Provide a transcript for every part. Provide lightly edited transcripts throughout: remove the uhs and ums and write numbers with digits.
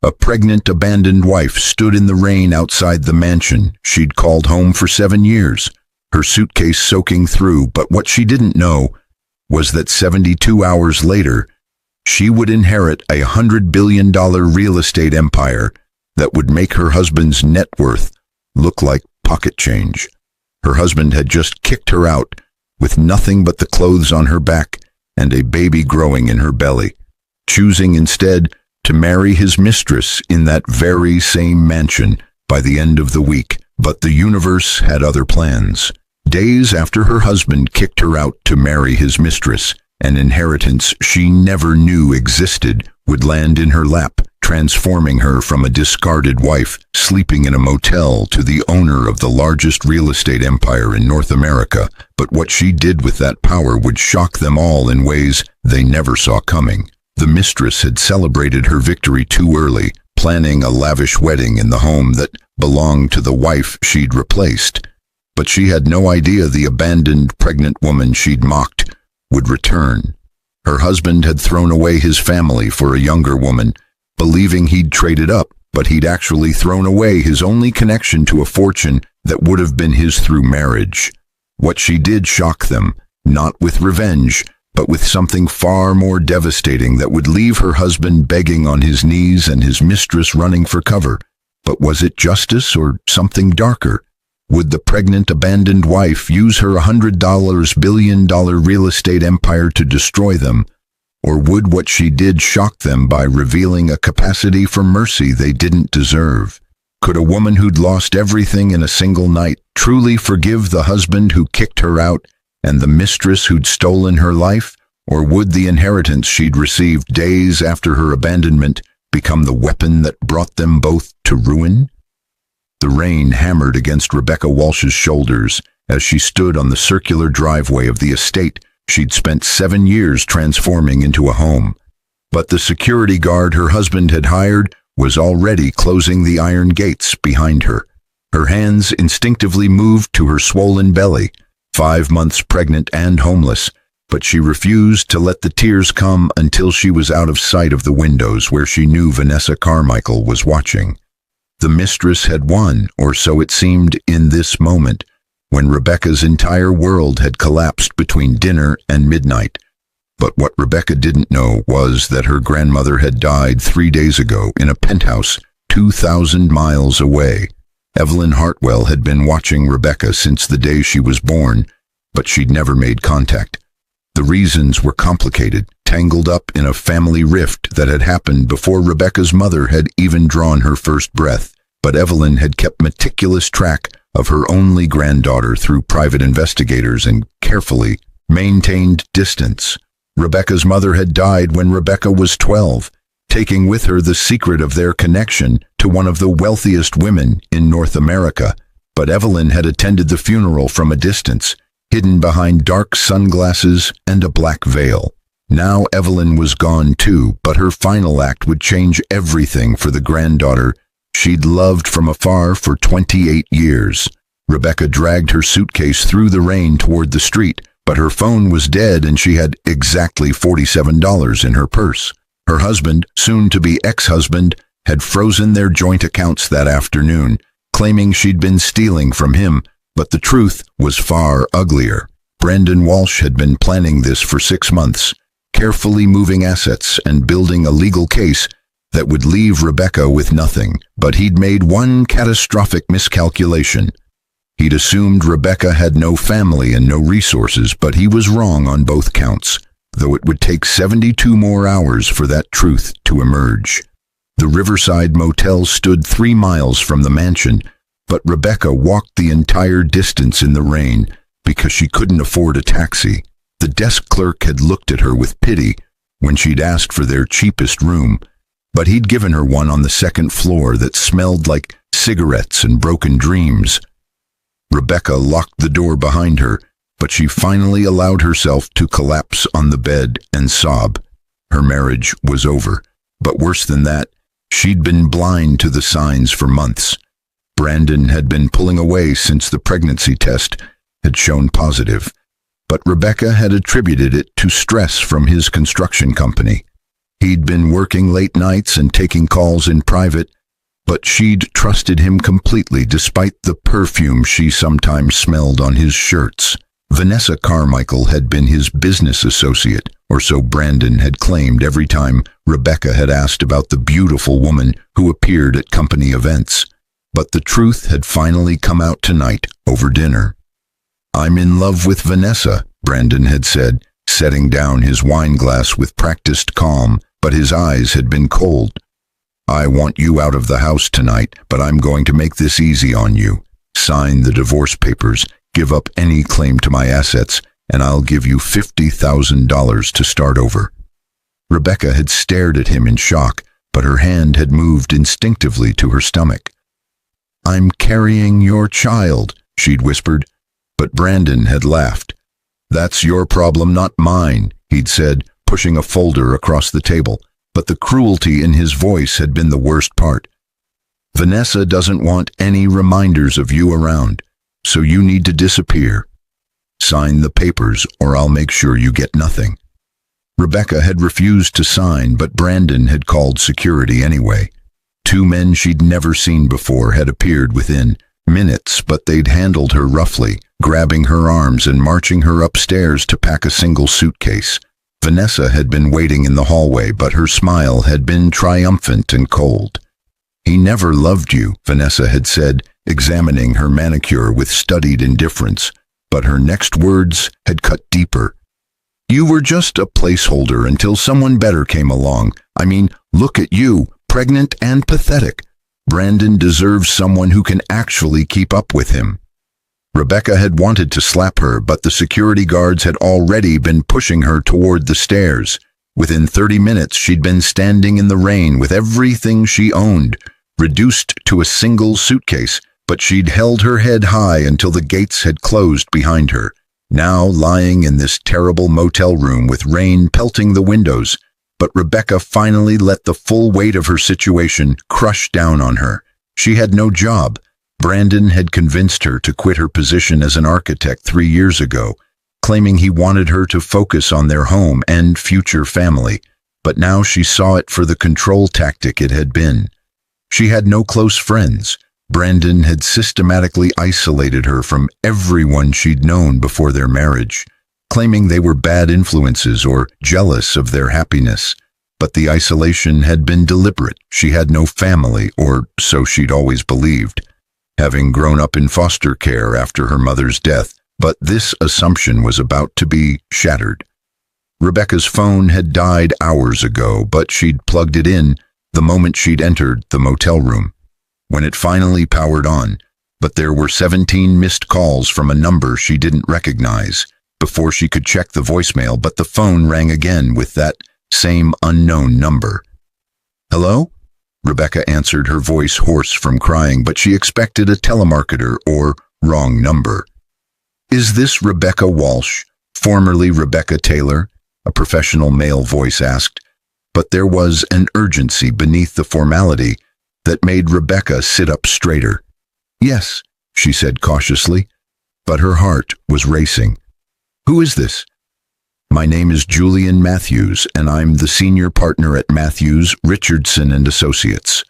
A pregnant, abandoned wife stood in the rain outside the mansion she'd called home for 7 years, her suitcase soaking through, but what she didn't know was that 72 hours later, she would inherit a $100 billion real estate empire that would make her husband's net worth look like pocket change. Her husband had just kicked her out with nothing but the clothes on her back and a baby growing in her belly, choosing instead to marry his mistress in that very same mansion by the end of the week. But the universe had other plans. Days after her husband kicked her out to marry his mistress, an inheritance she never knew existed would land in her lap, transforming her from a discarded wife sleeping in a motel to the owner of the largest real estate empire in North America. But what she did with that power would shock them all in ways they never saw coming. The mistress had celebrated her victory too early, planning a lavish wedding in the home that belonged to the wife she'd replaced. But she had no idea the abandoned pregnant woman she'd mocked would return. Her husband had thrown away his family for a younger woman, believing he'd traded up, but he'd actually thrown away his only connection to a fortune that would have been his through marriage. What she did shocked them, not with revenge, but with something far more devastating that would leave her husband begging on his knees and his mistress running for cover. But was it justice or something darker? Would the pregnant, abandoned wife use her $100 billion real estate empire to destroy them? Or would what she did shock them by revealing a capacity for mercy they didn't deserve? Could a woman who'd lost everything in a single night truly forgive the husband who kicked her out and the mistress who'd stolen her life? Or would the inheritance she'd received days after her abandonment become the weapon that brought them both to ruin? The rain hammered against Rebecca Walsh's shoulders as she stood on the circular driveway of the estate she'd spent 7 years transforming into a home. But the security guard her husband had hired was already closing the iron gates behind her. Her hands instinctively moved to her swollen belly, 5 months pregnant and homeless, but she refused to let the tears come until she was out of sight of the windows where she knew Vanessa Carmichael was watching. The mistress had won, or so it seemed in this moment, when Rebecca's entire world had collapsed between dinner and midnight. But what Rebecca didn't know was that her grandmother had died 3 days ago in a penthouse 2,000 miles away. Evelyn Hartwell had been watching Rebecca since the day she was born, but she'd never made contact. The reasons were complicated, tangled up in a family rift that had happened before Rebecca's mother had even drawn her first breath. But Evelyn had kept meticulous track of her only granddaughter through private investigators and carefully maintained distance. Rebecca's mother had died when Rebecca was 12, taking with her the secret of their connection to one of the wealthiest women in North America. But Evelyn had attended the funeral from a distance, hidden behind dark sunglasses and a black veil. Now Evelyn was gone too, but her final act would change everything for the granddaughter she'd loved from afar for 28 years. Rebecca dragged her suitcase through the rain toward the street, but her phone was dead and she had exactly $47 in her purse. Her husband, soon-to-be ex-husband, had frozen their joint accounts that afternoon, claiming she'd been stealing from him, but the truth was far uglier. Brandon Walsh had been planning this for 6 months, carefully moving assets and building a legal case that would leave Rebecca with nothing. But he'd made one catastrophic miscalculation. He'd assumed Rebecca had no family and no resources, but he was wrong on both counts, though it would take 72 more hours for that truth to emerge. The Riverside Motel stood 3 miles from the mansion, but Rebecca walked the entire distance in the rain because she couldn't afford a taxi. The desk clerk had looked at her with pity when she'd asked for their cheapest room, but he'd given her one on the 2nd floor that smelled like cigarettes and broken dreams. Rebecca locked the door behind her, but she finally allowed herself to collapse on the bed and sob. Her marriage was over, but worse than that, she'd been blind to the signs for months. Brandon had been pulling away since the pregnancy test had shown positive, but Rebecca had attributed it to stress from his construction company. He'd been working late nights and taking calls in private, but she'd trusted him completely despite the perfume she sometimes smelled on his shirts. Vanessa Carmichael had been his business associate, or so Brandon had claimed every time Rebecca had asked about the beautiful woman who appeared at company events. But the truth had finally come out tonight over dinner. "I'm in love with Vanessa," Brandon had said, setting down his wine glass with practiced calm, but his eyes had been cold. "I want you out of the house tonight, but I'm going to make this easy on you. Sign the divorce papers, give up any claim to my assets, and I'll give you $50,000 to start over." Rebecca had stared at him in shock, but her hand had moved instinctively to her stomach. "I'm carrying your child," she'd whispered, but Brandon had laughed. "That's your problem, not mine," he'd said, pushing a folder across the table, but the cruelty in his voice had been the worst part. "Vanessa doesn't want any reminders of you around, so you need to disappear. Sign the papers or I'll make sure you get nothing." Rebecca had refused to sign, but Brandon had called security anyway. Two men she'd never seen before had appeared within minutes, but they'd handled her roughly, grabbing her arms and marching her upstairs to pack a single suitcase. Vanessa had been waiting in the hallway, but her smile had been triumphant and cold. "He never loved you," Vanessa had said, examining her manicure with studied indifference, but her next words had cut deeper. "You were just a placeholder until someone better came along. I mean, look at you, pregnant and pathetic. Brandon deserves someone who can actually keep up with him." Rebecca had wanted to slap her, but the security guards had already been pushing her toward the stairs. Within 30 minutes, she'd been standing in the rain with everything she owned, reduced to a single suitcase, but she'd held her head high until the gates had closed behind her. Now lying in this terrible motel room with rain pelting the windows, but Rebecca finally let the full weight of her situation crush down on her. She had no job. Brandon had convinced her to quit her position as an architect 3 years ago, claiming he wanted her to focus on their home and future family, but now she saw it for the control tactic it had been. She had no close friends. Brandon had systematically isolated her from everyone she'd known before their marriage, claiming they were bad influences or jealous of their happiness. But the isolation had been deliberate. She had no family, or so she'd always believed, having grown up in foster care after her mother's death, but this assumption was about to be shattered. Rebecca's phone had died hours ago, but she'd plugged it in the moment she'd entered the motel room. When it finally powered on, but there were 17 missed calls from a number she didn't recognize before she could check the voicemail, but the phone rang again with that same unknown number. "Hello?" Rebecca answered, her voice hoarse from crying, but she expected a telemarketer or wrong number. "Is this Rebecca Walsh, formerly Rebecca Taylor?" a professional male voice asked, but there was an urgency beneath the formality that made Rebecca sit up straighter. "Yes," she said cautiously, but her heart was racing. "Who is this?" "My name is Julian Matthews, and I'm the senior partner at Matthews, Richardson and Associates."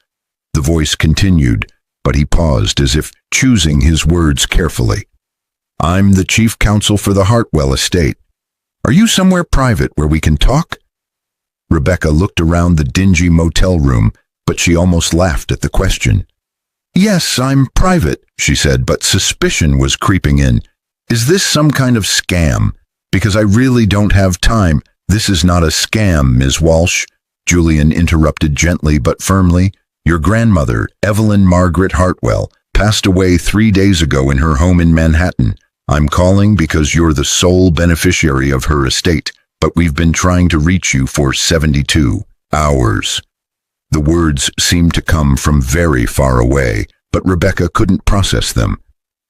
The voice continued, but he paused as if choosing his words carefully. "I'm the chief counsel for the Hartwell estate. Are you somewhere private where we can talk?" Rebecca looked around the dingy motel room, but she almost laughed at the question. "Yes, I'm private," she said, but suspicion was creeping in. "Is this some kind of scam? Because I really don't have time." "This is not a scam, Ms. Walsh," Julian interrupted gently but firmly. "Your grandmother, Evelyn Margaret Hartwell, passed away 3 days ago in her home in Manhattan. I'm calling because you're the sole beneficiary of her estate, but we've been trying to reach you for 72 hours. The words seemed to come from very far away, but Rebecca couldn't process them.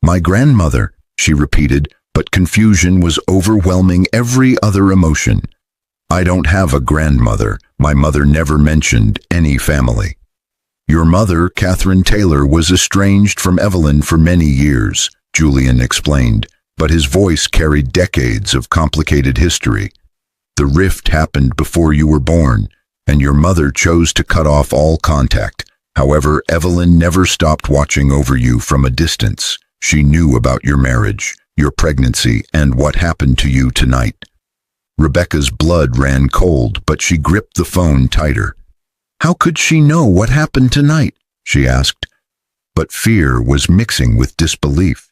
"My grandmother," she repeated, but confusion was overwhelming every other emotion. "I don't have a grandmother. My mother never mentioned any family." "Your mother, Catherine Taylor, was estranged from Evelyn for many years," Julian explained, but his voice carried decades of complicated history. "The rift happened before you were born. and your mother chose to cut off all contact. However, Evelyn never stopped watching over you from a distance. She knew about your marriage, your pregnancy, and what happened to you tonight. Rebecca's blood ran cold, but she gripped the phone tighter. How could she know what happened tonight? She asked, but fear was mixing with disbelief.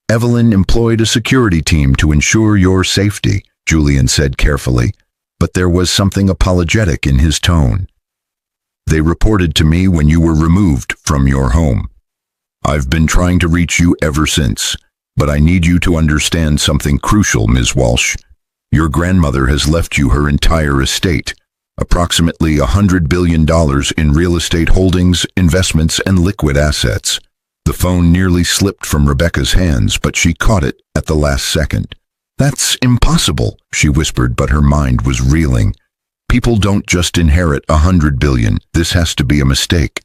Evelyn employed a security team to ensure your safety, Julian said carefully, but there was something apologetic in his tone. They reported to me when you were removed from your home. I've been trying to reach you ever since, but I need you to understand something crucial, Ms. Walsh. Your grandmother has left you her entire estate, approximately $100 billion in real estate holdings, investments, and liquid assets. The phone nearly slipped from Rebecca's hands, but she caught it at the last second. That's impossible, she whispered, but her mind was reeling. People don't just inherit $100 billion. This has to be a mistake.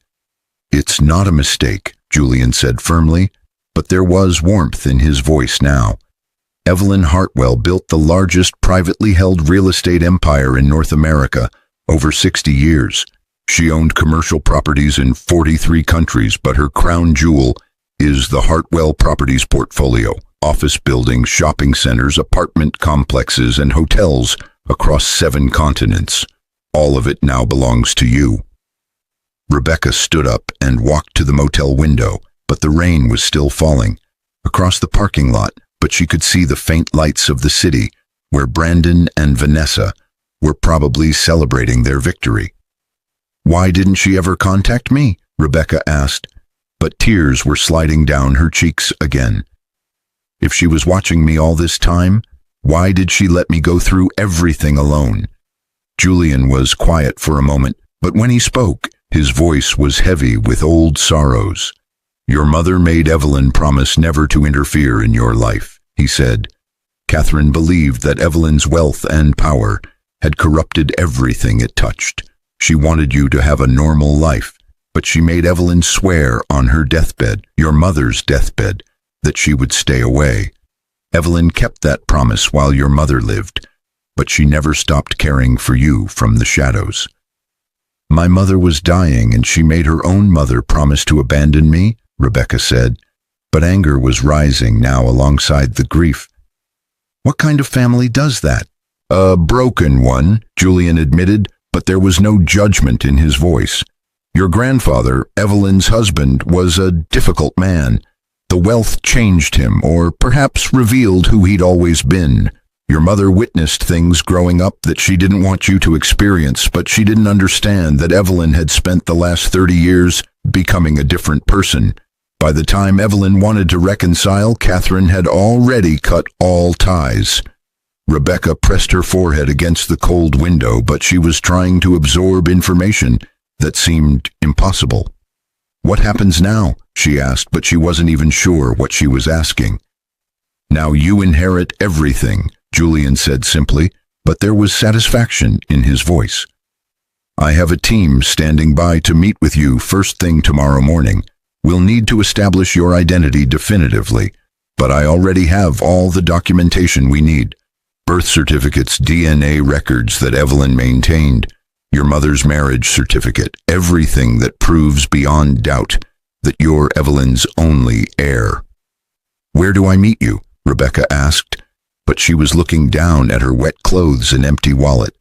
It's not a mistake, Julian said firmly, but there was warmth in his voice now. Evelyn Hartwell built the largest privately held real estate empire in North America over 60 years. She owned commercial properties in 43 countries, but her crown jewel is the Hartwell Properties portfolio. Office buildings, shopping centers, apartment complexes, and hotels across 7 continents. All of it now belongs to you. Rebecca stood up and walked to the motel window, but the rain was still falling. Across the parking lot, but she could see the faint lights of the city, where Brandon and Vanessa were probably celebrating their victory. Why didn't she ever contact me? Rebecca asked, but tears were sliding down her cheeks again. If she was watching me all this time, why did she let me go through everything alone? Julian was quiet for a moment, but when he spoke, his voice was heavy with old sorrows. Your mother made Evelyn promise never to interfere in your life, he said. Catherine believed that Evelyn's wealth and power had corrupted everything it touched. She wanted you to have a normal life, but she made Evelyn swear on her deathbed, your mother's deathbed, that she would stay away. Evelyn kept that promise while your mother lived, but she never stopped caring for you from the shadows. My mother was dying and she made her own mother promise to abandon me, Rebecca said, but anger was rising now alongside the grief. What kind of family does that? A broken one, Julian admitted, but there was no judgment in his voice. Your grandfather, Evelyn's husband, was a difficult man. The wealth changed him, or perhaps revealed who he'd always been. Your mother witnessed things growing up that she didn't want you to experience, but she didn't understand that Evelyn had spent the last 30 years becoming a different person. By the time Evelyn wanted to reconcile, Catherine had already cut all ties. Rebecca pressed her forehead against the cold window, but she was trying to absorb information that seemed impossible. What happens now? She asked, but she wasn't even sure what she was asking. Now you inherit everything, Julian said simply, but there was satisfaction in his voice. I have a team standing by to meet with you first thing tomorrow morning. We'll need to establish your identity definitively, but I already have all the documentation we need. Birth certificates, DNA records that Evelyn maintained, your mother's marriage certificate, everything that proves beyond doubt that you're Evelyn's only heir. Where do I meet you? Rebecca asked, but she was looking down at her wet clothes and empty wallet.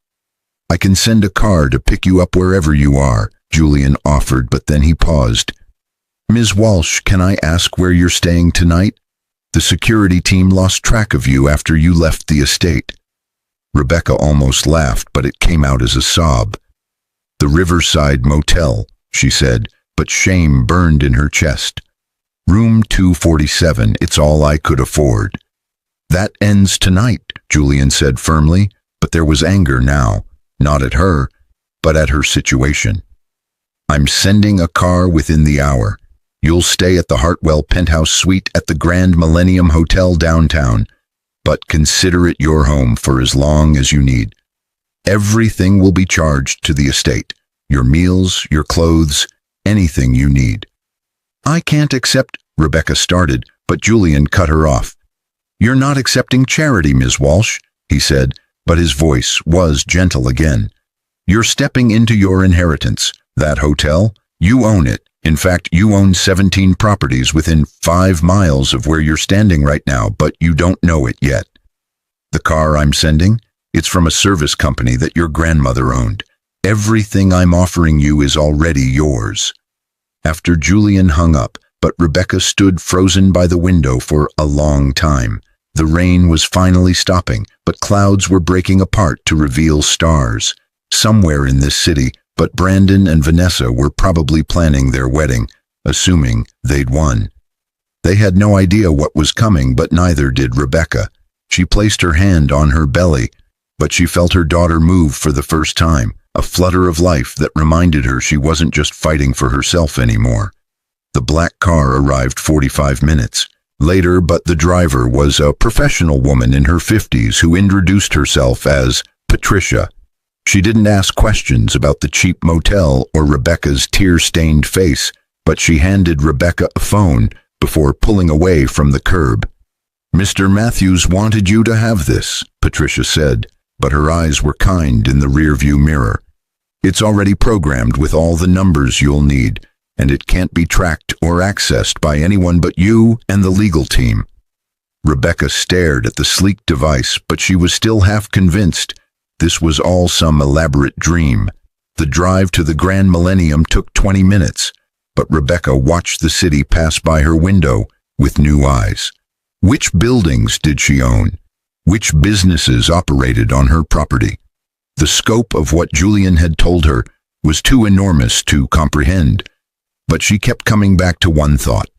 I can send a car to pick you up wherever you are, Julian offered, but then he paused. Ms. Walsh, can I ask where you're staying tonight? The security team lost track of you after you left the estate. Rebecca almost laughed, but it came out as a sob. The Riverside Motel, she said, but shame burned in her chest. Room 247, it's all I could afford. That ends tonight, Julian said firmly, but there was anger now, not at her, but at her situation. I'm sending a car within the hour. You'll stay at the Hartwell penthouse suite at the Grand Millennium Hotel downtown, but consider it your home for as long as you need. Everything will be charged to the estate, your meals, your clothes, anything you need. I can't accept, Rebecca started, but Julian cut her off. You're not accepting charity, Ms. Walsh, he said, but his voice was gentle again. You're stepping into your inheritance. That hotel, you own it. In fact, you own 17 properties within 5 miles of where you're standing right now, but you don't know it yet. The car I'm sending, it's from a service company that your grandmother owned. Everything I'm offering you is already yours." After Julian hung up, but Rebecca stood frozen by the window for a long time. The rain was finally stopping, but clouds were breaking apart to reveal stars. Somewhere in this city, but Brandon and Vanessa were probably planning their wedding, assuming they'd won. They had no idea what was coming, but neither did Rebecca. She placed her hand on her belly, but she felt her daughter move for the first time, a flutter of life that reminded her she wasn't just fighting for herself anymore. The black car arrived 45 minutes later, but the driver was a professional woman in her 50s who introduced herself as Patricia. She didn't ask questions about the cheap motel or Rebecca's tear-stained face, but she handed Rebecca a phone before pulling away from the curb. "Mr. Matthews wanted you to have this," Patricia said, but her eyes were kind in the rearview mirror. "It's already programmed with all the numbers you'll need, and it can't be tracked or accessed by anyone but you and the legal team." Rebecca stared at the sleek device, but she was still half convinced this was all some elaborate dream. The drive to the Grand Millennium took 20 minutes, but Rebecca watched the city pass by her window with new eyes. Which buildings did she own? Which businesses operated on her property? The scope of what Julian had told her was too enormous to comprehend, but she kept coming back to one thought.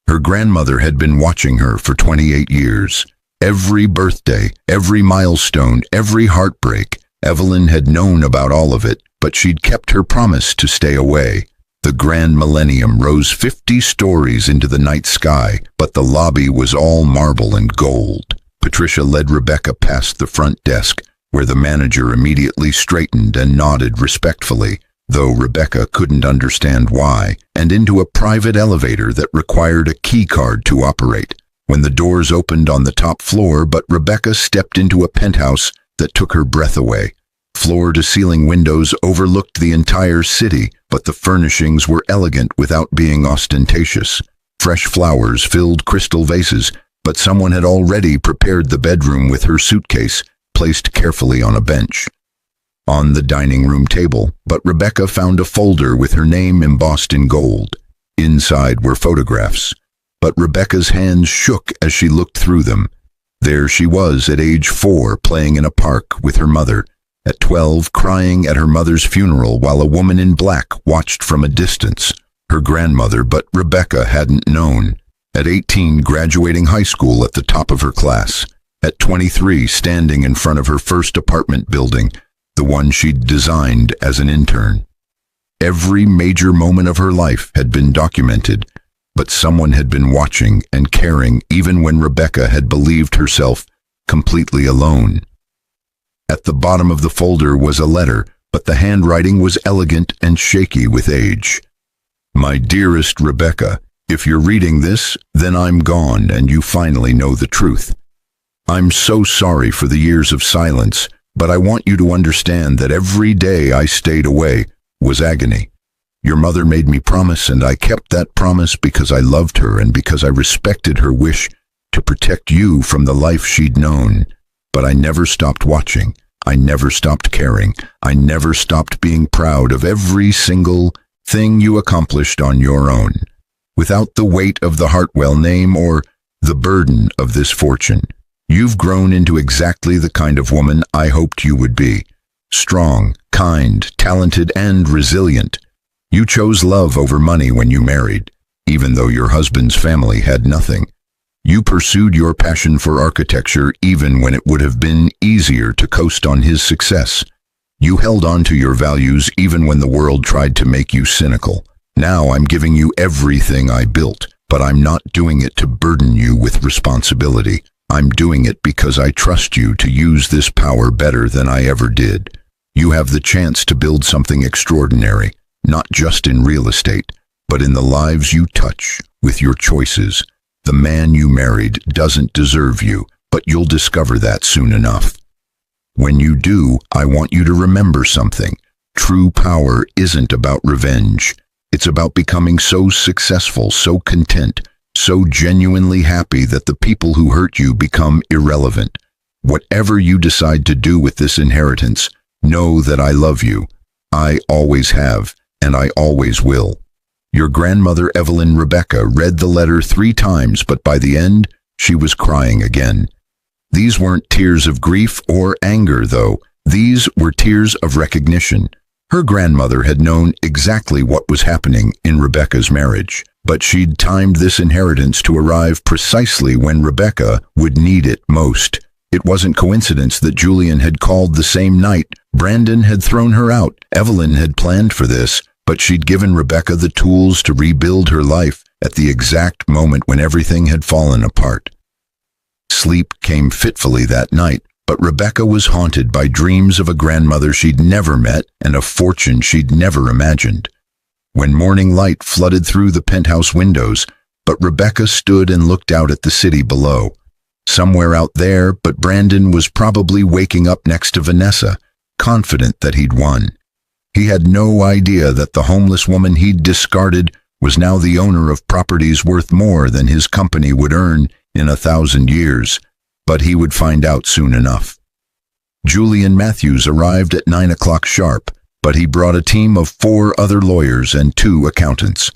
Her grandmother had been watching her for 28 years. Every birthday, every milestone, every heartbreak, Evelyn had known about all of it, but she'd kept her promise to stay away. The Grand Millennium rose 50 stories into the night sky, but the lobby was all marble and gold. Patricia led Rebecca past the front desk, where the manager immediately straightened and nodded respectfully, though Rebecca couldn't understand why, and into a private elevator that required a key card to operate. When the doors opened on the top floor, but Rebecca stepped into a penthouse that took her breath away. Floor-to-ceiling windows overlooked the entire city, but the furnishings were elegant without being ostentatious. Fresh flowers filled crystal vases, but someone had already prepared the bedroom with her suitcase, placed carefully on a bench. On the dining room table, but Rebecca found a folder with her name embossed in gold. Inside were photographs, but Rebecca's hands shook as she looked through them. There she was at age 4, playing in a park with her mother. At 12, crying at her mother's funeral while a woman in black watched from a distance. Her grandmother, but Rebecca hadn't known. At 18, graduating high school at the top of her class. At 23, standing in front of her first apartment building, the one she'd designed as an intern. Every major moment of her life had been documented, but someone had been watching and caring even when Rebecca had believed herself completely alone. At the bottom of the folder was a letter, but the handwriting was elegant and shaky with age. "My dearest Rebecca, if you're reading this, then I'm gone and you finally know the truth. I'm so sorry for the years of silence, but I want you to understand that every day I stayed away was agony. Your mother made me promise, and I kept that promise because I loved her and because I respected her wish to protect you from the life she'd known. But I never stopped watching. I never stopped caring. I never stopped being proud of every single thing you accomplished on your own, without the weight of the Hartwell name or the burden of this fortune. You've grown into exactly the kind of woman I hoped you would be. Strong, kind, talented, and resilient. You chose love over money when you married, even though your husband's family had nothing. You pursued your passion for architecture even when it would have been easier to coast on his success. You held on to your values even when the world tried to make you cynical. Now I'm giving you everything I built, but I'm not doing it to burden you with responsibility. I'm doing it because I trust you to use this power better than I ever did. You have the chance to build something extraordinary, not just in real estate, but in the lives you touch with your choices. The man you married doesn't deserve you, but you'll discover that soon enough." When you do, I want you to remember something. True power isn't about revenge. It's about becoming so successful, so content, so genuinely happy that the people who hurt you become irrelevant. Whatever you decide to do with this inheritance, know that I love you. I always have, and I always will. Your grandmother Evelyn Rebecca read the letter 3 times, but by the end, she was crying again. These weren't tears of grief or anger, though. These were tears of recognition. Her grandmother had known exactly what was happening in Rebecca's marriage, but she'd timed this inheritance to arrive precisely when Rebecca would need it most. It wasn't coincidence that Julian had called the same night. Brandon had thrown her out. Evelyn had planned for this, but she'd given Rebecca the tools to rebuild her life at the exact moment when everything had fallen apart. Sleep came fitfully that night, but Rebecca was haunted by dreams of a grandmother she'd never met and a fortune she'd never imagined. When morning light flooded through the penthouse windows, but Rebecca stood and looked out at the city below. Somewhere out there, but Brandon was probably waking up next to Vanessa, confident that he'd won. He had no idea that the homeless woman he'd discarded was now the owner of properties worth more than his company would earn in 1,000 years, but he would find out soon enough. Julian Matthews arrived at 9 o'clock sharp, but he brought a team of 4 other lawyers and 2 accountants.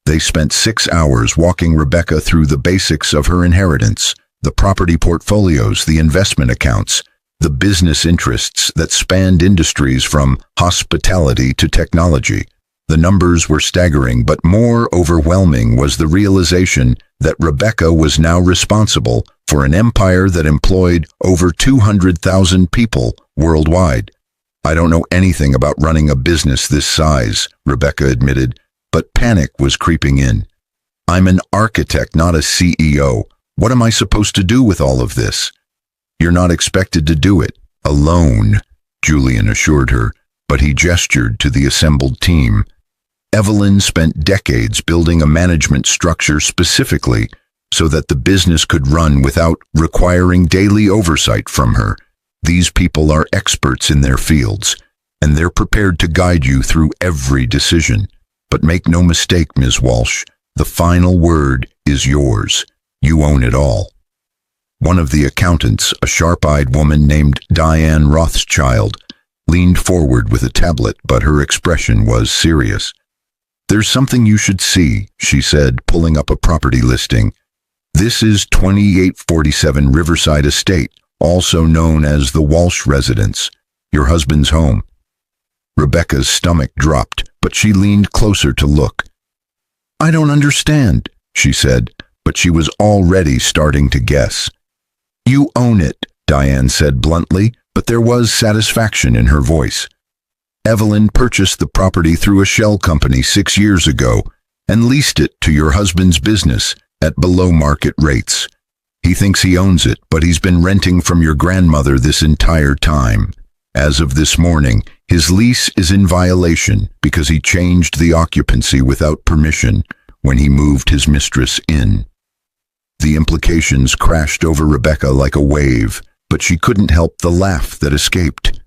They spent 6 hours walking Rebecca through the basics of her inheritance, the property portfolios, the investment accounts, the business interests that spanned industries from hospitality to technology. The numbers were staggering, but more overwhelming was the realization that Rebecca was now responsible for an empire that employed over 200,000 people worldwide. I don't know anything about running a business this size, Rebecca admitted, but panic was creeping in. I'm an architect, not a CEO. What am I supposed to do with all of this? You're not expected to do it alone, Julian assured her, but he gestured to the assembled team. Evelyn spent decades building a management structure specifically so that the business could run without requiring daily oversight from her. These people are experts in their fields, and they're prepared to guide you through every decision. But make no mistake, Ms. Walsh, the final word is yours. You own it all. One of the accountants, a sharp-eyed woman named Diane Rothschild, leaned forward with a tablet, but her expression was serious. There's something you should see, she said, pulling up a property listing. This is 2847 Riverside Estate, also known as the Walsh Residence, your husband's home. Rebecca's stomach dropped, but she leaned closer to look. I don't understand, she said, but she was already starting to guess. You own it, Diane said bluntly, but there was satisfaction in her voice. Evelyn purchased the property through a shell company 6 years ago and leased it to your husband's business at below-market rates. He thinks he owns it, but he's been renting from your grandmother this entire time. As of this morning, his lease is in violation because he changed the occupancy without permission when he moved his mistress in. The implications crashed over Rebecca like a wave, but she couldn't help the laugh that escaped.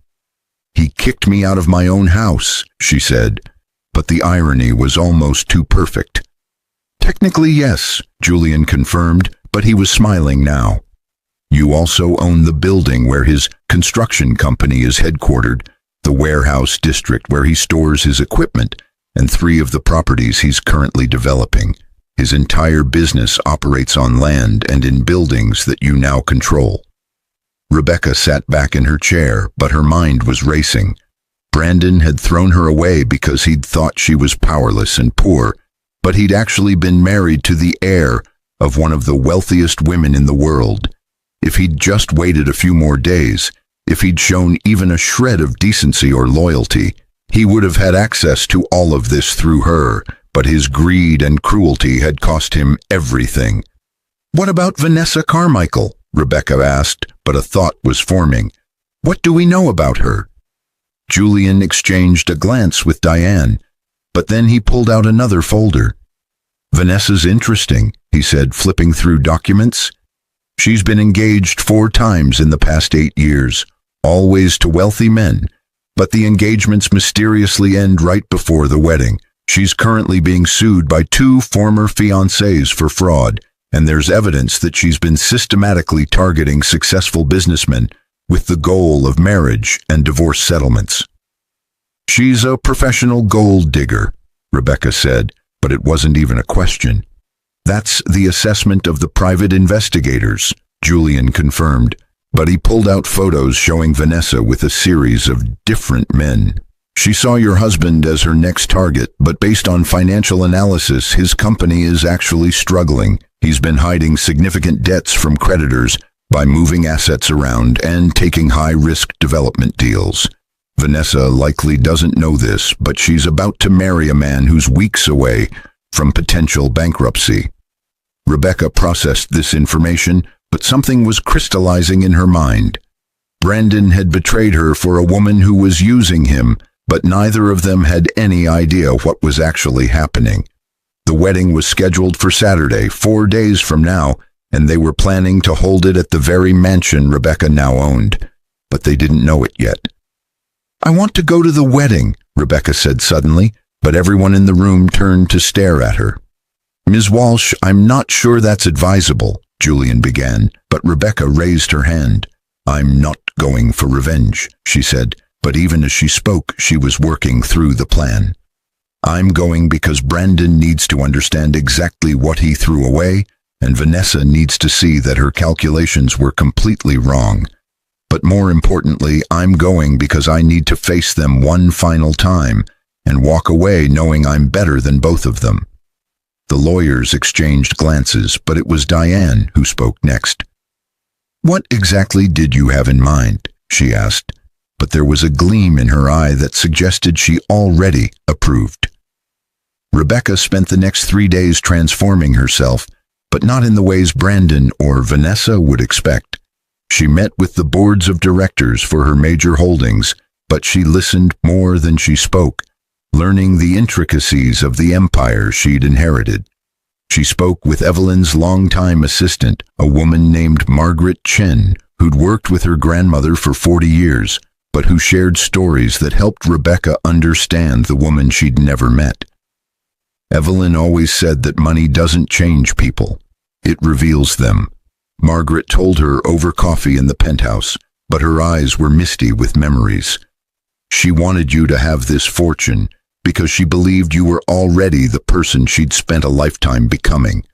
He kicked me out of my own house, she said, but the irony was almost too perfect. Technically, yes, Julian confirmed, but he was smiling now. You also own the building where his construction company is headquartered, the warehouse district where he stores his equipment, and 3 of the properties he's currently developing. His entire business operates on land and in buildings that you now control. Rebecca sat back in her chair, but her mind was racing. Brandon had thrown her away because he'd thought she was powerless and poor, but he'd actually been married to the heir of one of the wealthiest women in the world. If he'd just waited a few more days, if he'd shown even a shred of decency or loyalty, he would have had access to all of this through her, but his greed and cruelty had cost him everything. What about Vanessa Carmichael? Rebecca asked, but a thought was forming. What do we know about her? Julian exchanged a glance with Diane, but then he pulled out another folder. Vanessa's interesting, he said, flipping through documents. She's been engaged 4 times in the past 8 years, always to wealthy men. But the engagements mysteriously end right before the wedding. She's currently being sued by 2 former fiancés for fraud, and there's evidence that she's been systematically targeting successful businessmen with the goal of marriage and divorce settlements. She's a professional gold digger, Rebecca said, but it wasn't even a question. That's the assessment of the private investigators, Julian confirmed, but he pulled out photos showing Vanessa with a series of different men. She saw your husband as her next target, but based on financial analysis, his company is actually struggling. He's been hiding significant debts from creditors by moving assets around and taking high-risk development deals. Vanessa likely doesn't know this, but she's about to marry a man who's weeks away from potential bankruptcy. Rebecca processed this information, but something was crystallizing in her mind. Brandon had betrayed her for a woman who was using him, but neither of them had any idea what was actually happening. The wedding was scheduled for Saturday, 4 days from now, and they were planning to hold it at the very mansion Rebecca now owned, but they didn't know it yet. "I want to go to the wedding," Rebecca said suddenly, but everyone in the room turned to stare at her. "Ms. Walsh, I'm not sure that's advisable," Julian began, but Rebecca raised her hand. "I'm not going for revenge," she said, but even as she spoke, she was working through the plan. "I'm going because Brandon needs to understand exactly what he threw away, and Vanessa needs to see that her calculations were completely wrong. But more importantly, I'm going because I need to face them one final time and walk away knowing I'm better than both of them." The lawyers exchanged glances, but it was Diane who spoke next. "What exactly did you have in mind?" she asked, but there was a gleam in her eye that suggested she already approved. Rebecca spent the next 3 days transforming herself, but not in the ways Brandon or Vanessa would expect. She met with the boards of directors for her major holdings, but she listened more than she spoke, learning the intricacies of the empire she'd inherited. She spoke with Evelyn's longtime assistant, a woman named Margaret Chen, who'd worked with her grandmother for 40 years, but who shared stories that helped Rebecca understand the woman she'd never met. Evelyn always said that money doesn't change people, it reveals them. Margaret told her over coffee in the penthouse, but her eyes were misty with memories. She wanted you to have this fortune because she believed you were already the person she'd spent a lifetime becoming.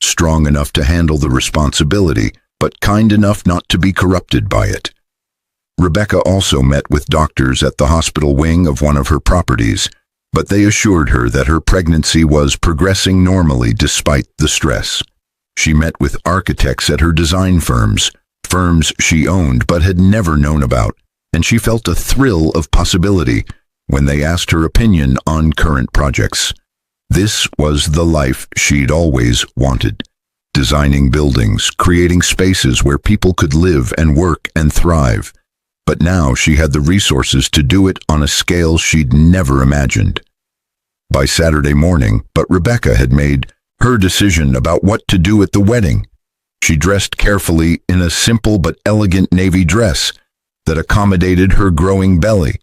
Strong enough to handle the responsibility, but kind enough not to be corrupted by it. Rebecca also met with doctors at the hospital wing of one of her properties, but they assured her that her pregnancy was progressing normally despite the stress. She met with architects at her design firms she owned but had never known about, and she felt a thrill of possibility when they asked her opinion on current projects. This was the life she'd always wanted. Designing buildings, creating spaces where people could live and work and thrive. But now she had the resources to do it on a scale she'd never imagined. By Saturday morning, but Rebecca had made her decision about what to do at the wedding. She dressed carefully in a simple but elegant navy dress that accommodated her growing belly,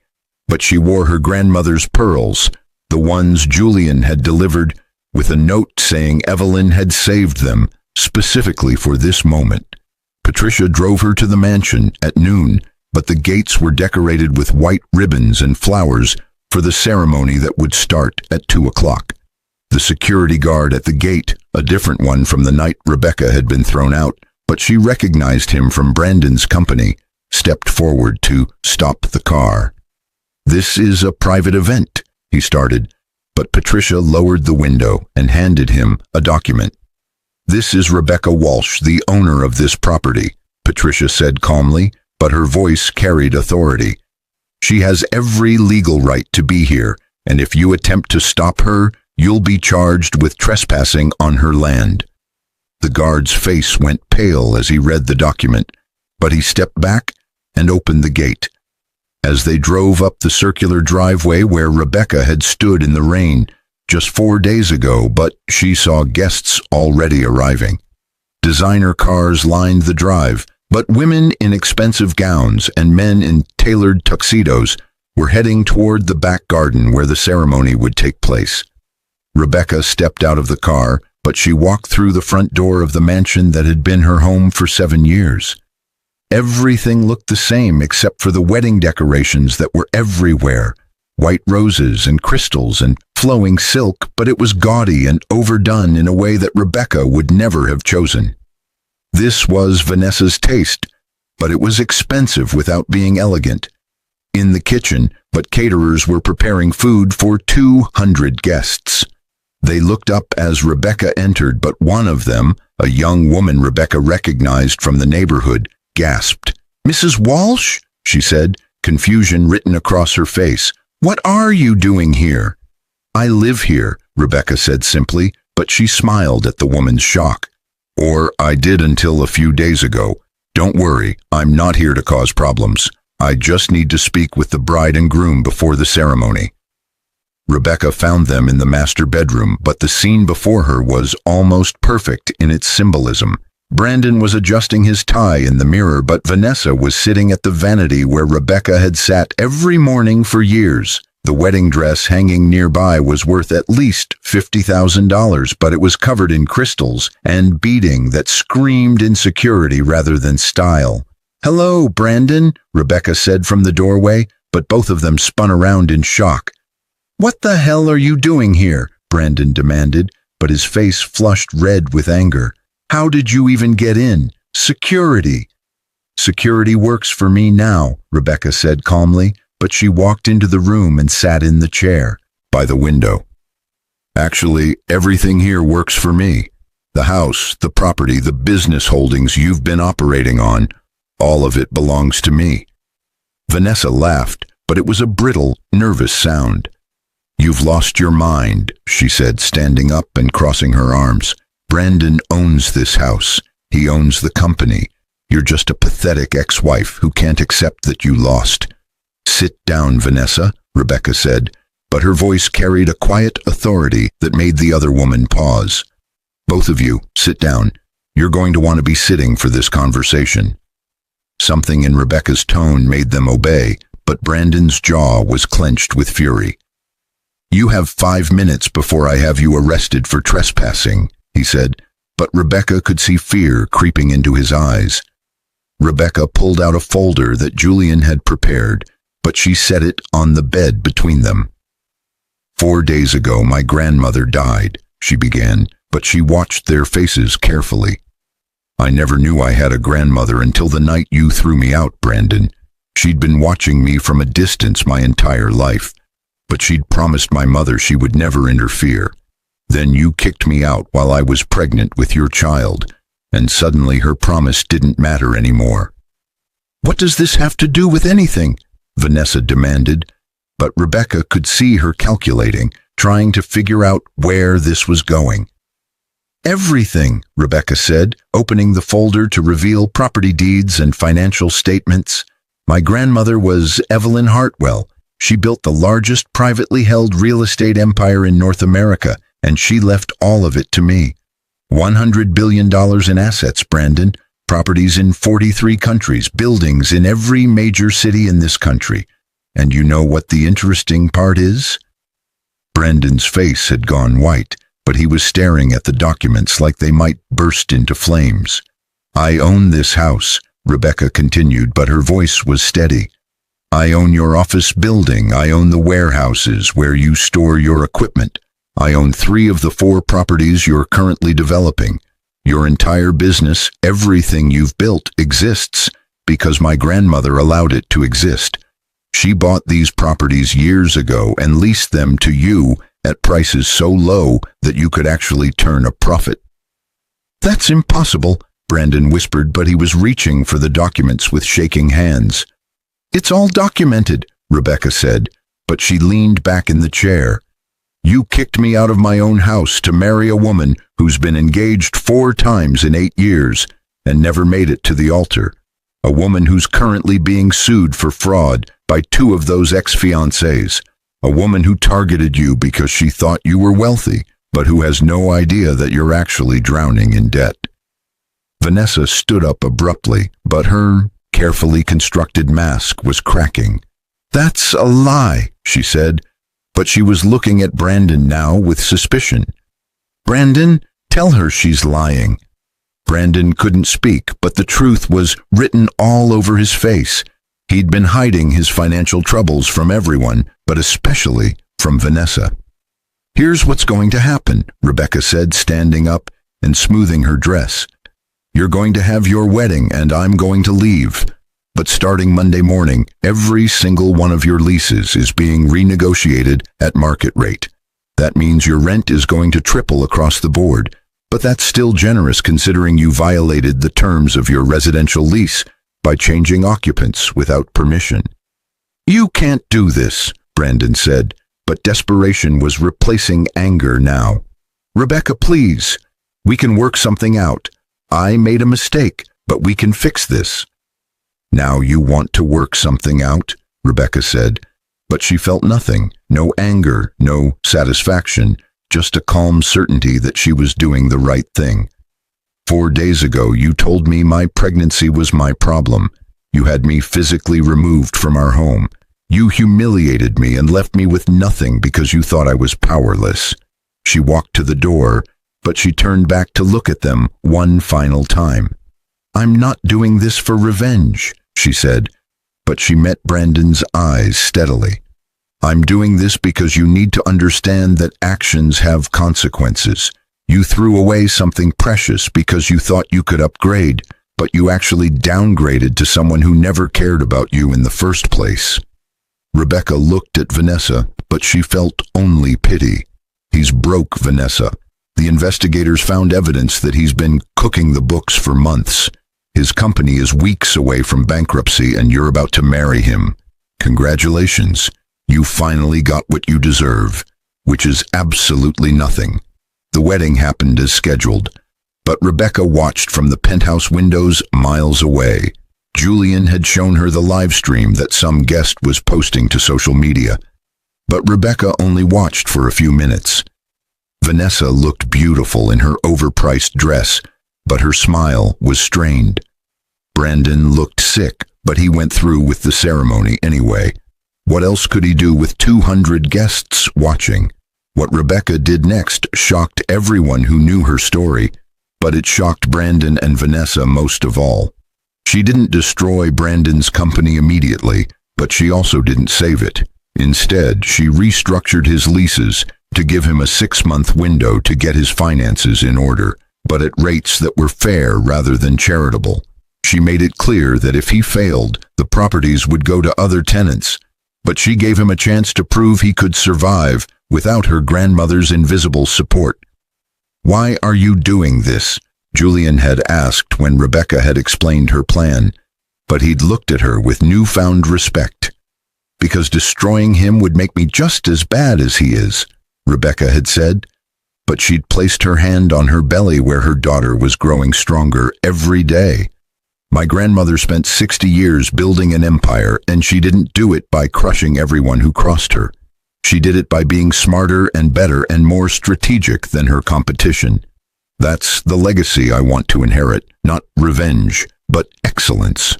but she wore her grandmother's pearls, the ones Julian had delivered, with a note saying Evelyn had saved them specifically for this moment. Patricia drove her to the mansion at noon, but the gates were decorated with white ribbons and flowers for the ceremony that would start at 2 o'clock. The security guard at the gate, a different one from the night Rebecca had been thrown out, but she recognized him from Brandon's company, stepped forward to stop the car. "This is a private event," he started, but Patricia lowered the window and handed him a document. "This is Rebecca Walsh, the owner of this property," Patricia said calmly, but her voice carried authority. "She has every legal right to be here, and if you attempt to stop her, you'll be charged with trespassing on her land." The guard's face went pale as he read the document, but he stepped back and opened the gate. As they drove up the circular driveway where Rebecca had stood in the rain just 4 days ago, but she saw guests already arriving. Designer cars lined the drive, But women in expensive gowns and men in tailored tuxedos were heading toward the back garden where the ceremony would take place. Rebecca stepped out of the car, but she walked through the front door of the mansion that had been her home for 7 years. Everything looked the same except for the wedding decorations that were everywhere. White roses and crystals and flowing silk, but it was gaudy and overdone in a way that Rebecca would never have chosen. This was Vanessa's taste, but it was expensive without being elegant. In the kitchen, but caterers were preparing food for 200 guests. They looked up as Rebecca entered, but one of them, a young woman Rebecca recognized from the neighborhood, gasped. "Mrs. Walsh?" she said, confusion written across her face. "What are you doing here?" "I live here," Rebecca said simply, but she smiled at the woman's shock. "Or I did until a few days ago. Don't worry, I'm not here to cause problems. I just need to speak with the bride and groom before the ceremony." Rebecca found them in the master bedroom, but the scene before her was almost perfect in its symbolism. Brandon was adjusting his tie in the mirror, but Vanessa was sitting at the vanity where Rebecca had sat every morning for years. The wedding dress hanging nearby was worth at least $50,000, but it was covered in crystals and beading that screamed insecurity rather than style. "Hello, Brandon," Rebecca said from the doorway, but both of them spun around in shock. "What the hell are you doing here?" Brandon demanded, but his face flushed red with anger. "How did you even get in? Security." "Security works for me now," Rebecca said calmly, but she walked into the room and sat in the chair by the window. "Actually, everything here works for me. The house, the property, the business holdings you've been operating on, all of it belongs to me." Vanessa laughed, but it was a brittle, nervous sound. "You've lost your mind," she said, standing up and crossing her arms. "Brandon owns this house. He owns the company. You're just a pathetic ex-wife who can't accept that you lost." "Sit down, Vanessa," Rebecca said, but her voice carried a quiet authority that made the other woman pause. "Both of you, sit down. You're going to want to be sitting for this conversation." Something in Rebecca's tone made them obey, but Brandon's jaw was clenched with fury. "You have 5 minutes before I have you arrested for trespassing," he said, but Rebecca could see fear creeping into his eyes. Rebecca pulled out a folder that Julian had prepared, but she set it on the bed between them. "4 days ago, my grandmother died," she began, but she watched their faces carefully. "I never knew I had a grandmother until the night you threw me out, Brandon. She'd been watching me from a distance my entire life, but she'd promised my mother she would never interfere. Then you kicked me out while I was pregnant with your child, and suddenly her promise didn't matter anymore." "What does this have to do with anything?" Vanessa demanded, but Rebecca could see her calculating, trying to figure out where this was going. "Everything," Rebecca said, opening the folder to reveal property deeds and financial statements. "My grandmother was Evelyn Hartwell. She built the largest privately held real estate empire in North America, and she left all of it to me. $100 billion in assets, Brandon. Properties in 43 countries, buildings in every major city in this country. And you know what the interesting part is?" Brandon's face had gone white, but he was staring at the documents like they might burst into flames. "I own this house," Rebecca continued, but her voice was steady. "I own your office building. I own the warehouses where you store your equipment. I own 3 of the 4 properties you're currently developing. Your entire business, everything you've built, exists because my grandmother allowed it to exist. She bought these properties years ago and leased them to you at prices so low that you could actually turn a profit." "That's impossible," Brandon whispered, but he was reaching for the documents with shaking hands. "It's all documented," Rebecca said, but she leaned back in the chair. "You kicked me out of my own house to marry a woman who's been engaged 4 times in 8 years and never made it to the altar. A woman who's currently being sued for fraud by 2 of those ex-fiancés. A woman who targeted you because she thought you were wealthy, but who has no idea that you're actually drowning in debt." Vanessa stood up abruptly, but her carefully constructed mask was cracking. "That's a lie," she said, but she was looking at Brandon now with suspicion. "Brandon, tell her she's lying." Brandon couldn't speak, but the truth was written all over his face. He'd been hiding his financial troubles from everyone, but especially from Vanessa. "Here's what's going to happen," Rebecca said, standing up and smoothing her dress. "You're going to have your wedding, and I'm going to leave. But starting Monday morning, every single one of your leases is being renegotiated at market rate. That means your rent is going to triple across the board, but that's still generous considering you violated the terms of your residential lease by changing occupants without permission." "You can't do this," Brandon said, but desperation was replacing anger now. "Rebecca, please. We can work something out. I made a mistake, but we can fix this." "Now you want to work something out," Rebecca said, but she felt nothing, no anger, no satisfaction, just a calm certainty that she was doing the right thing. "4 days ago, you told me my pregnancy was my problem. You had me physically removed from our home. You humiliated me and left me with nothing because you thought I was powerless." She walked to the door, but she turned back to look at them one final time. "I'm not doing this for revenge," she said, but she met Brandon's eyes steadily. "I'm doing this because you need to understand that actions have consequences. You threw away something precious because you thought you could upgrade, but you actually downgraded to someone who never cared about you in the first place." Rebecca looked at Vanessa, but she felt only pity. "He's broke, Vanessa. The investigators found evidence that he's been cooking the books for months. His company is weeks away from bankruptcy and you're about to marry him. Congratulations. You finally got what you deserve, which is absolutely nothing." The wedding happened as scheduled, but Rebecca watched from the penthouse windows miles away. Julian had shown her the live stream that some guest was posting to social media, but Rebecca only watched for a few minutes. Vanessa looked beautiful in her overpriced dress, but her smile was strained. Brandon looked sick, but he went through with the ceremony anyway. What else could he do with 200 guests watching? What Rebecca did next shocked everyone who knew her story, but it shocked Brandon and Vanessa most of all. She didn't destroy Brandon's company immediately, but she also didn't save it. Instead, she restructured his leases to give him a 6-month window to get his finances in order, but at rates that were fair rather than charitable. She made it clear that if he failed, the properties would go to other tenants, but she gave him a chance to prove he could survive without her grandmother's invisible support. "Why are you doing this?" Julian had asked when Rebecca had explained her plan, but he'd looked at her with newfound respect. "Because destroying him would make me just as bad as he is," Rebecca had said, but she'd placed her hand on her belly where her daughter was growing stronger every day. "My grandmother spent 60 years building an empire, and she didn't do it by crushing everyone who crossed her. She did it by being smarter and better and more strategic than her competition. That's the legacy I want to inherit, not revenge, but excellence."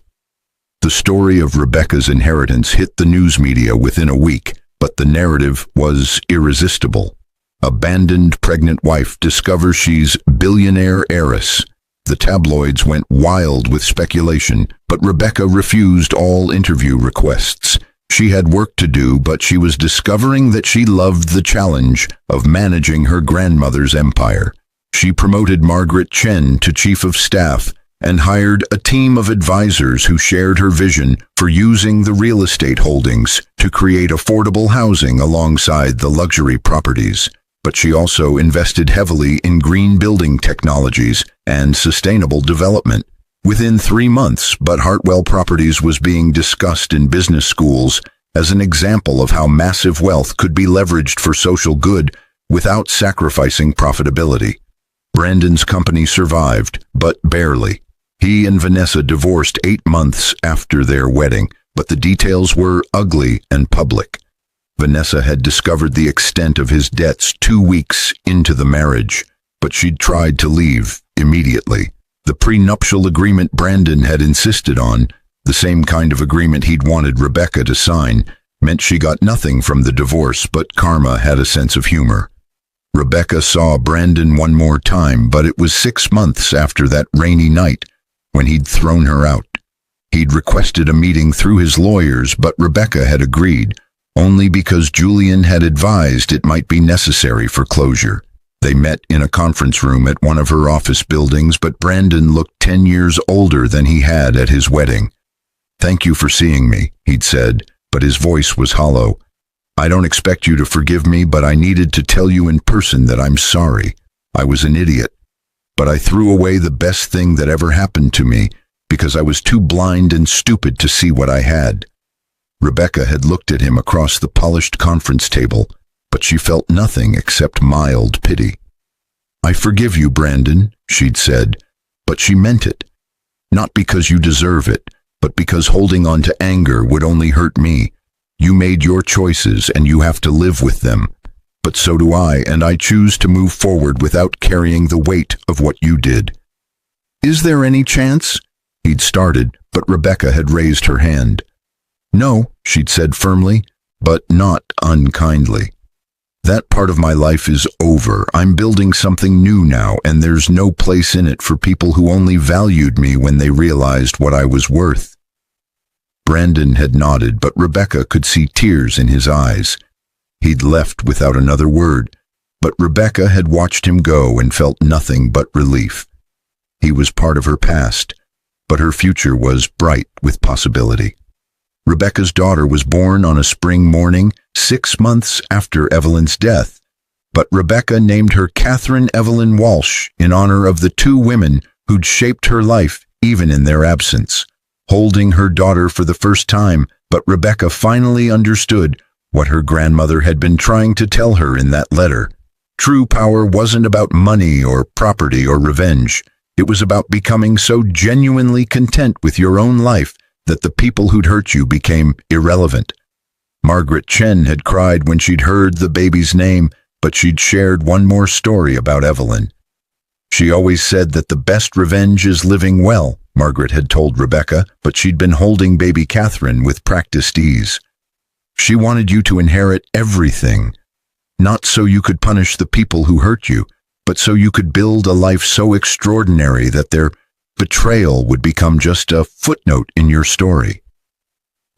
The story of Rebecca's inheritance hit the news media within a week, but the narrative was irresistible. Abandoned pregnant wife discovers she's billionaire heiress. The tabloids went wild with speculation, but Rebecca refused all interview requests. She had work to do, but she was discovering that she loved the challenge of managing her grandmother's empire. She promoted Margaret Chen to chief of staff and hired a team of advisors who shared her vision for using the real estate holdings to create affordable housing alongside the luxury properties. But she also invested heavily in green building technologies and sustainable development. Within 3 months, But Hartwell Properties was being discussed in business schools as an example of how massive wealth could be leveraged for social good without sacrificing profitability. Brandon's company survived, but barely. He and Vanessa divorced 8 months after their wedding, but the details were ugly and public. Vanessa had discovered the extent of his debts 2 weeks into the marriage, but she'd tried to leave immediately. The prenuptial agreement Brandon had insisted on, the same kind of agreement he'd wanted Rebecca to sign, meant she got nothing from the divorce, but karma had a sense of humor. Rebecca saw Brandon one more time, but it was 6 months after that rainy night when he'd thrown her out. He'd requested a meeting through his lawyers, but Rebecca had agreed, only because Julian had advised it might be necessary for closure. They met in a conference room at one of her office buildings, but Brandon looked 10 years older than he had at his wedding. "Thank you for seeing me," he'd said, but his voice was hollow. "I don't expect you to forgive me, but I needed to tell you in person that I'm sorry. I was an idiot. But I threw away the best thing that ever happened to me because I was too blind and stupid to see what I had." Rebecca had looked at him across the polished conference table, but she felt nothing except mild pity. "I forgive you, Brandon," she'd said, but she meant it. "Not because you deserve it, but because holding on to anger would only hurt me. You made your choices and you have to live with them. But so do I, and I choose to move forward without carrying the weight of what you did." "Is there any chance?" he'd started, but Rebecca had raised her hand. "No," she'd said firmly, but not unkindly. "That part of my life is over. I'm building something new now, and there's no place in it for people who only valued me when they realized what I was worth." Brandon had nodded, but Rebecca could see tears in his eyes. He'd left without another word, but Rebecca had watched him go and felt nothing but relief. He was part of her past, but her future was bright with possibility. Rebecca's daughter was born on a spring morning, 6 months after Evelyn's death, but Rebecca named her Catherine Evelyn Walsh in honor of the 2 women who'd shaped her life even in their absence. Holding her daughter for the first time, but Rebecca finally understood what her grandmother had been trying to tell her in that letter. True power wasn't about money or property or revenge. It was about becoming so genuinely content with your own life that the people who'd hurt you became irrelevant. Margaret Chen had cried when she'd heard the baby's name, but she'd shared one more story about Evelyn. "She always said that the best revenge is living well," Margaret had told Rebecca, but she'd been holding baby Catherine with practiced ease. "She wanted you to inherit everything, not so you could punish the people who hurt you, but so you could build a life so extraordinary that their betrayal would become just a footnote in your story."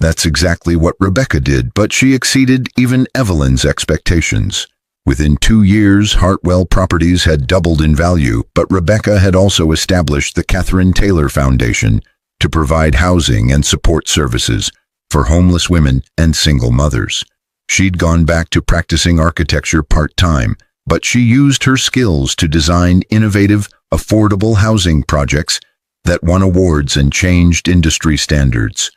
That's exactly what Rebecca did, but she exceeded even Evelyn's expectations. Within 2 years, Hartwell Properties had doubled in value, but Rebecca had also established the Catherine Taylor Foundation to provide housing and support services for homeless women and single mothers. She'd gone back to practicing architecture part-time, but she used her skills to design innovative, affordable housing projects that won awards and changed industry standards.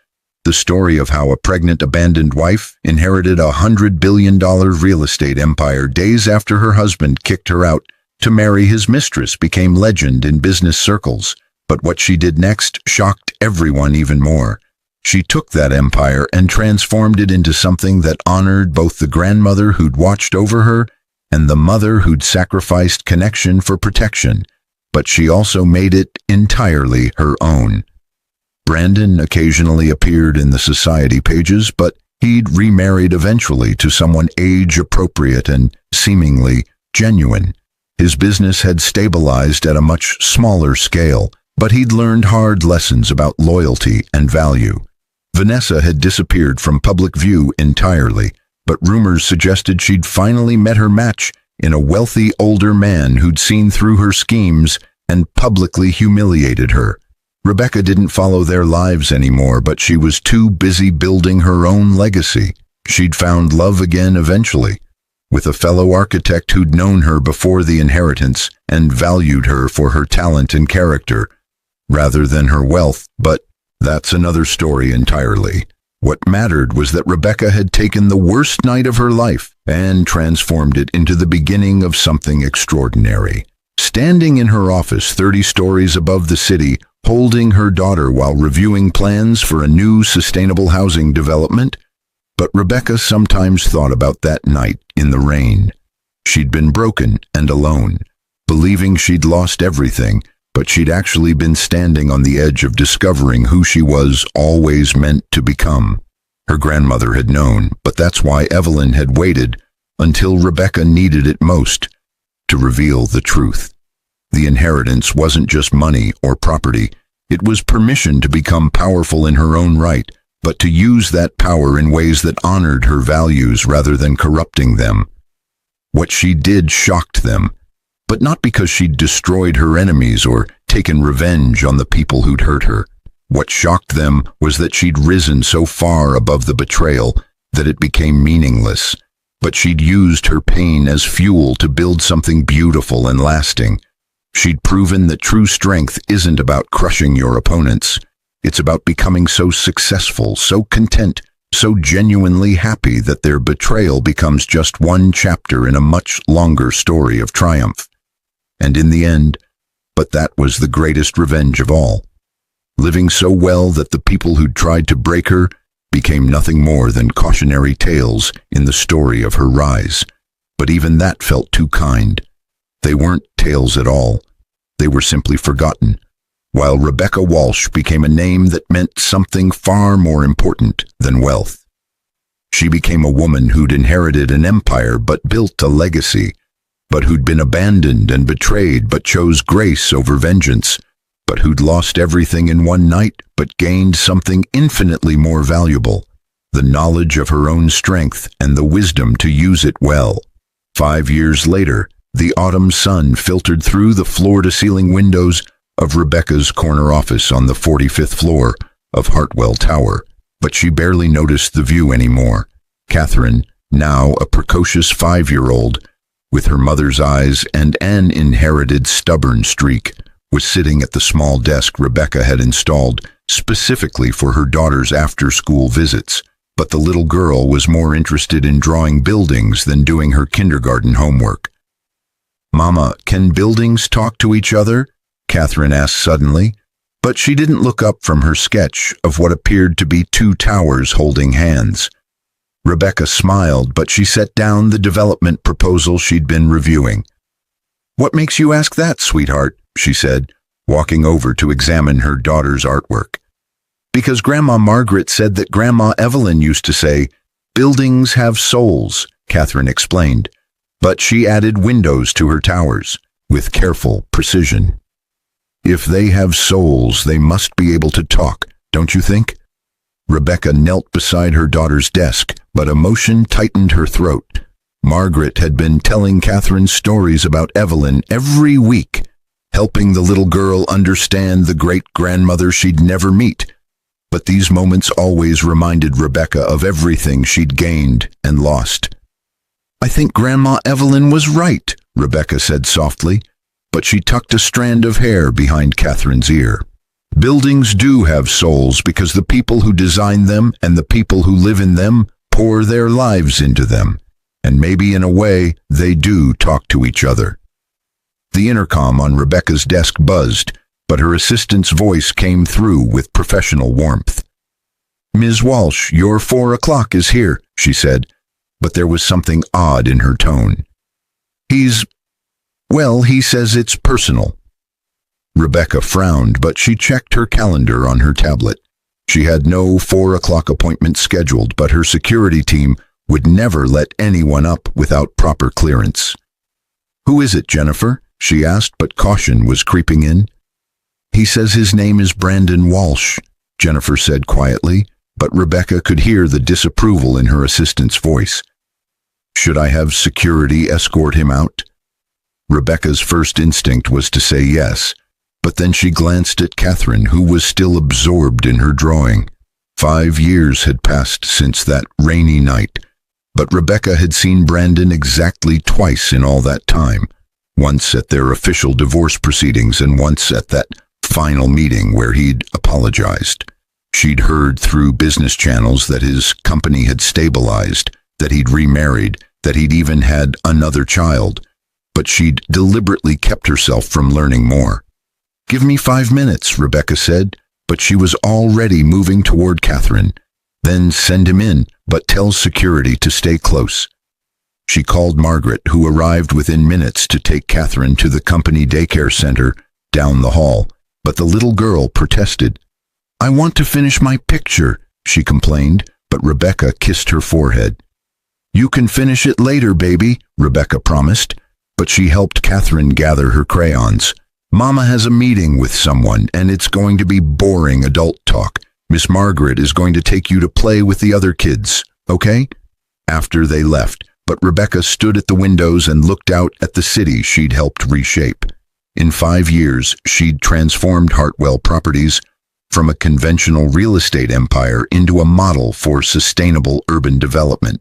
The story of how a pregnant abandoned wife inherited a $100 billion real estate empire days after her husband kicked her out to marry his mistress became legend in business circles. But what she did next shocked everyone even more. She took that empire and transformed it into something that honored both the grandmother who'd watched over her and the mother who'd sacrificed connection for protection. But she also made it entirely her own. Brandon occasionally appeared in the society pages, but he'd remarried eventually to someone age-appropriate and seemingly genuine. His business had stabilized at a much smaller scale, but he'd learned hard lessons about loyalty and value. Vanessa had disappeared from public view entirely, but rumors suggested she'd finally met her match in a wealthy older man who'd seen through her schemes and publicly humiliated her. Rebecca didn't follow their lives anymore, but she was too busy building her own legacy. She'd found love again eventually, with a fellow architect who'd known her before the inheritance and valued her for her talent and character, rather than her wealth, but that's another story entirely. What mattered was that Rebecca had taken the worst night of her life and transformed it into the beginning of something extraordinary. Standing in her office 30 stories above the city, holding her daughter while reviewing plans for a new sustainable housing development. But Rebecca sometimes thought about that night in the rain. She'd been broken and alone, believing she'd lost everything, but she'd actually been standing on the edge of discovering who she was always meant to become. Her grandmother had known, but that's why Evelyn had waited until Rebecca needed it most to reveal the truth. The inheritance wasn't just money or property. It was permission to become powerful in her own right, but to use that power in ways that honored her values rather than corrupting them. What she did shocked them, but not because she'd destroyed her enemies or taken revenge on the people who'd hurt her. What shocked them was that she'd risen so far above the betrayal that it became meaningless. But she'd used her pain as fuel to build something beautiful and lasting. She'd proven that true strength isn't about crushing your opponents. It's about becoming so successful, so content, so genuinely happy that their betrayal becomes just one chapter in a much longer story of triumph. And in the end, but that was the greatest revenge of all. Living so well that the people who'd tried to break her became nothing more than cautionary tales in the story of her rise. But even that felt too kind. They weren't tales at all. They were simply forgotten, while Rebecca Walsh became a name that meant something far more important than wealth. She became a woman who'd inherited an empire but built a legacy, but who'd been abandoned and betrayed but chose grace over vengeance, but who'd lost everything in one night but gained something infinitely more valuable, the knowledge of her own strength and the wisdom to use it well. 5 years later, the autumn sun filtered through the floor-to-ceiling windows of Rebecca's corner office on the 45th floor of Hartwell Tower, but she barely noticed the view anymore. Catherine, now a precocious 5-year-old, with her mother's eyes and an inherited stubborn streak, was sitting at the small desk Rebecca had installed specifically for her daughter's after-school visits. But the little girl was more interested in drawing buildings than doing her kindergarten homework. "Mama, can buildings talk to each other?" Catherine asked suddenly, but she didn't look up from her sketch of what appeared to be 2 towers holding hands. Rebecca smiled, but she set down the development proposal she'd been reviewing. "What makes you ask that, sweetheart?" she said, walking over to examine her daughter's artwork. "Because Grandma Margaret said that Grandma Evelyn used to say, 'Buildings have souls,'" Catherine explained, but she added windows to her towers, with careful precision. "If they have souls, they must be able to talk, don't you think?" Rebecca knelt beside her daughter's desk, but emotion tightened her throat. Margaret had been telling Catherine stories about Evelyn every week, helping the little girl understand the great-grandmother she'd never meet. But these moments always reminded Rebecca of everything she'd gained and lost. "I think Grandma Evelyn was right," Rebecca said softly, but she tucked a strand of hair behind Catherine's ear. "Buildings do have souls because the people who design them and the people who live in them pour their lives into them, and maybe in a way they do talk to each other." The intercom on Rebecca's desk buzzed, but her assistant's voice came through with professional warmth. "Ms. Walsh, your 4 o'clock is here," she said, but there was something odd in her tone. He says it's personal." Rebecca frowned, but she checked her calendar on her tablet. She had no 4 o'clock appointment scheduled, but her security team would never let anyone up without proper clearance. "Who is it, Jennifer?" she asked, but caution was creeping in. "He says his name is Brandon Walsh," Jennifer said quietly, but Rebecca could hear the disapproval in her assistant's voice. "Should I have security escort him out?" Rebecca's first instinct was to say yes, but then she glanced at Catherine, who was still absorbed in her drawing. 5 years had passed since that rainy night, but Rebecca had seen Brandon exactly twice in all that time, once at their official divorce proceedings and once at that final meeting where he'd apologized. She'd heard through business channels that his company had stabilized, that he'd remarried, that he'd even had another child, but she'd deliberately kept herself from learning more. "Give me 5 minutes," Rebecca said, but she was already moving toward Catherine. "Then send him in, but tell security to stay close." She called Margaret, who arrived within minutes to take Catherine to the company daycare center down the hall, but the little girl protested. "I want to finish my picture," she complained, but Rebecca kissed her forehead. "You can finish it later, baby," Rebecca promised, but she helped Catherine gather her crayons. "Mama has a meeting with someone, and it's going to be boring adult talk. Miss Margaret is going to take you to play with the other kids, okay?" After they left, but Rebecca stood at the windows and looked out at the city she'd helped reshape. In 5 years, she'd transformed Hartwell Properties from a conventional real estate empire into a model for sustainable urban development.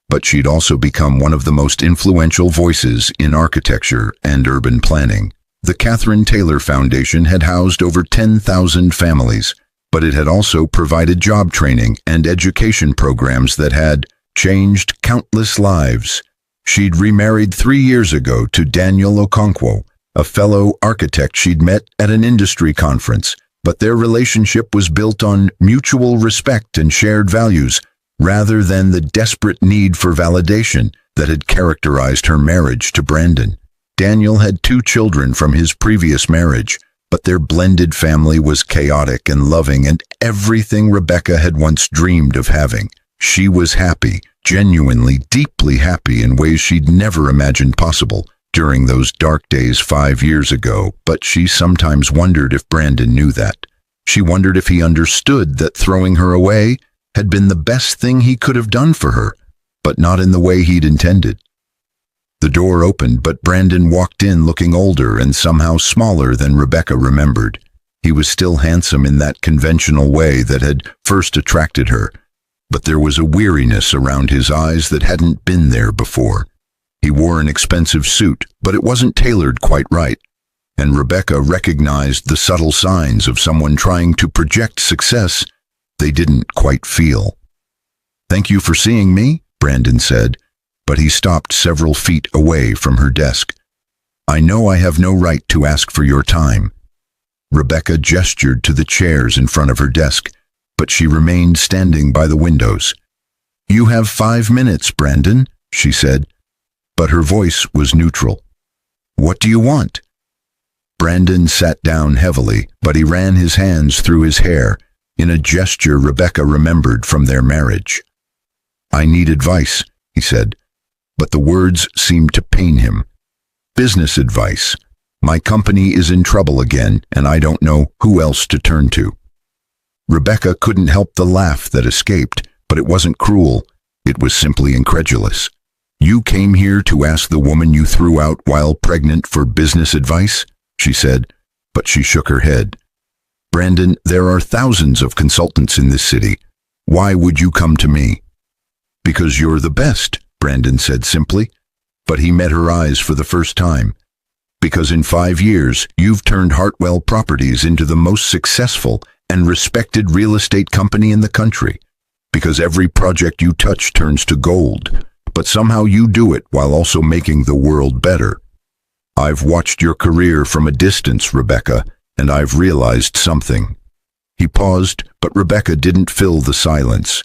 But she'd also become one of the most influential voices in architecture and urban planning. The Catherine Taylor Foundation had housed over 10,000 families, but it had also provided job training and education programs that had changed countless lives. She'd remarried 3 years ago to Daniel Okonkwo, a fellow architect she'd met at an industry conference, but their relationship was built on mutual respect and shared values, rather than the desperate need for validation that had characterized her marriage to Brandon. Daniel had 2 children from his previous marriage, but their blended family was chaotic and loving and everything Rebecca had once dreamed of having. She was happy, genuinely, deeply happy in ways she'd never imagined possible during those dark days 5 years ago, but she sometimes wondered if Brandon knew that. She wondered if he understood that throwing her away had been the best thing he could have done for her, but not in the way he'd intended. The door opened, but Brandon walked in looking older and somehow smaller than Rebecca remembered. He was still handsome in that conventional way that had first attracted her, but there was a weariness around his eyes that hadn't been there before. He wore an expensive suit, but it wasn't tailored quite right, and Rebecca recognized the subtle signs of someone trying to project success they didn't quite feel. "Thank you for seeing me," Brandon said, but he stopped several feet away from her desk. "I know I have no right to ask for your time." Rebecca gestured to the chairs in front of her desk, but she remained standing by the windows. "You have 5 minutes, Brandon," she said, but her voice was neutral. "What do you want?" Brandon sat down heavily, but he ran his hands through his hair in a gesture Rebecca remembered from their marriage. "I need advice," he said, but the words seemed to pain him. "Business advice. My company is in trouble again, and I don't know who else to turn to." Rebecca couldn't help the laugh that escaped, but it wasn't cruel. It was simply incredulous. "You came here to ask the woman you threw out while pregnant for business advice?" she said, but she shook her head. "Brandon, there are thousands of consultants in this city. Why would you come to me?" "Because you're the best," Brandon said simply, but he met her eyes for the first time. "Because in 5 years, you've turned Hartwell Properties into the most successful and respected real estate company in the country. Because every project you touch turns to gold, but somehow you do it while also making the world better. I've watched your career from a distance, Rebecca, and I've realized something." He paused, but Rebecca didn't fill the silence.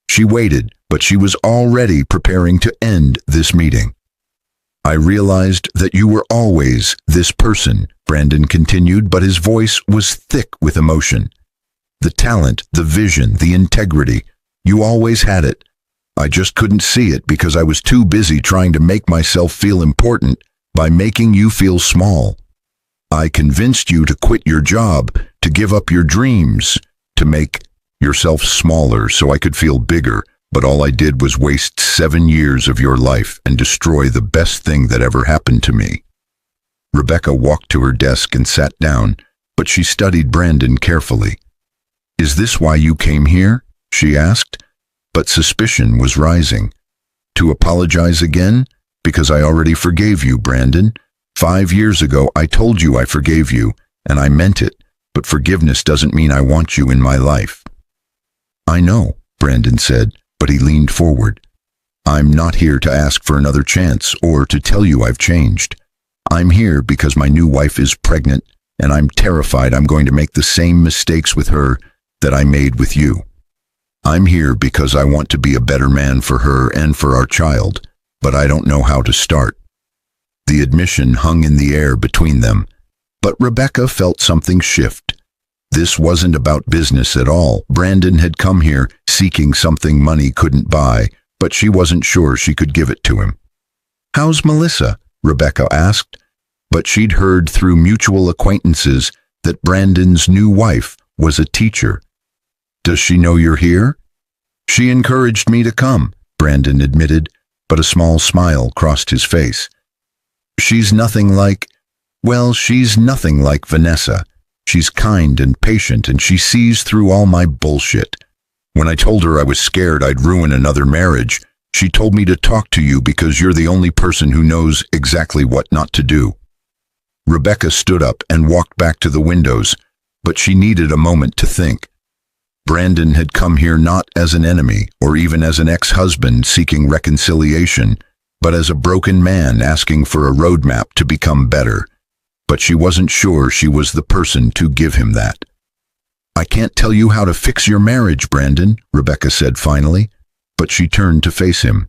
She waited, but she was already preparing to end this meeting. "I realized that you were always this person," Brandon continued, but his voice was thick with emotion. "The talent, the vision, the integrity, you always had it. I just couldn't see it because I was too busy trying to make myself feel important by making you feel small. I convinced you to quit your job, to give up your dreams, to make yourself smaller so I could feel bigger, but all I did was waste 7 years of your life and destroy the best thing that ever happened to me." Rebecca walked to her desk and sat down, but she studied Brandon carefully. "Is this why you came here?" she asked, but suspicion was rising. "To apologize again? Because I already forgave you, Brandon. 5 years ago, I told you I forgave you, and I meant it, but forgiveness doesn't mean I want you in my life." "I know," Brandon said, but he leaned forward. "I'm not here to ask for another chance or to tell you I've changed. I'm here because my new wife is pregnant, and I'm terrified I'm going to make the same mistakes with her that I made with you. I'm here because I want to be a better man for her and for our child, but I don't know how to start." The admission hung in the air between them, But Rebecca felt something shift. This wasn't about business at all. Brandon had come here seeking something money couldn't buy, but she wasn't sure she could give it to him. "How's Melissa?" Rebecca asked, but she'd heard through mutual acquaintances that Brandon's new wife was a teacher. "Does she know you're here?" "She encouraged me to come," Brandon admitted, but a small smile crossed his face. She's nothing like Vanessa. She's kind and patient, and she sees through all my bullshit. When I told her I was scared I'd ruin another marriage, she told me to talk to you because you're the only person who knows exactly what not to do." Rebecca stood up and walked back to the windows, but she needed a moment to think. Brandon had come here not as an enemy or even as an ex-husband seeking reconciliation, but as a broken man asking for a roadmap to become better. But she wasn't sure she was the person to give him that. "I can't tell you how to fix your marriage, Brandon," Rebecca said finally, but she turned to face him.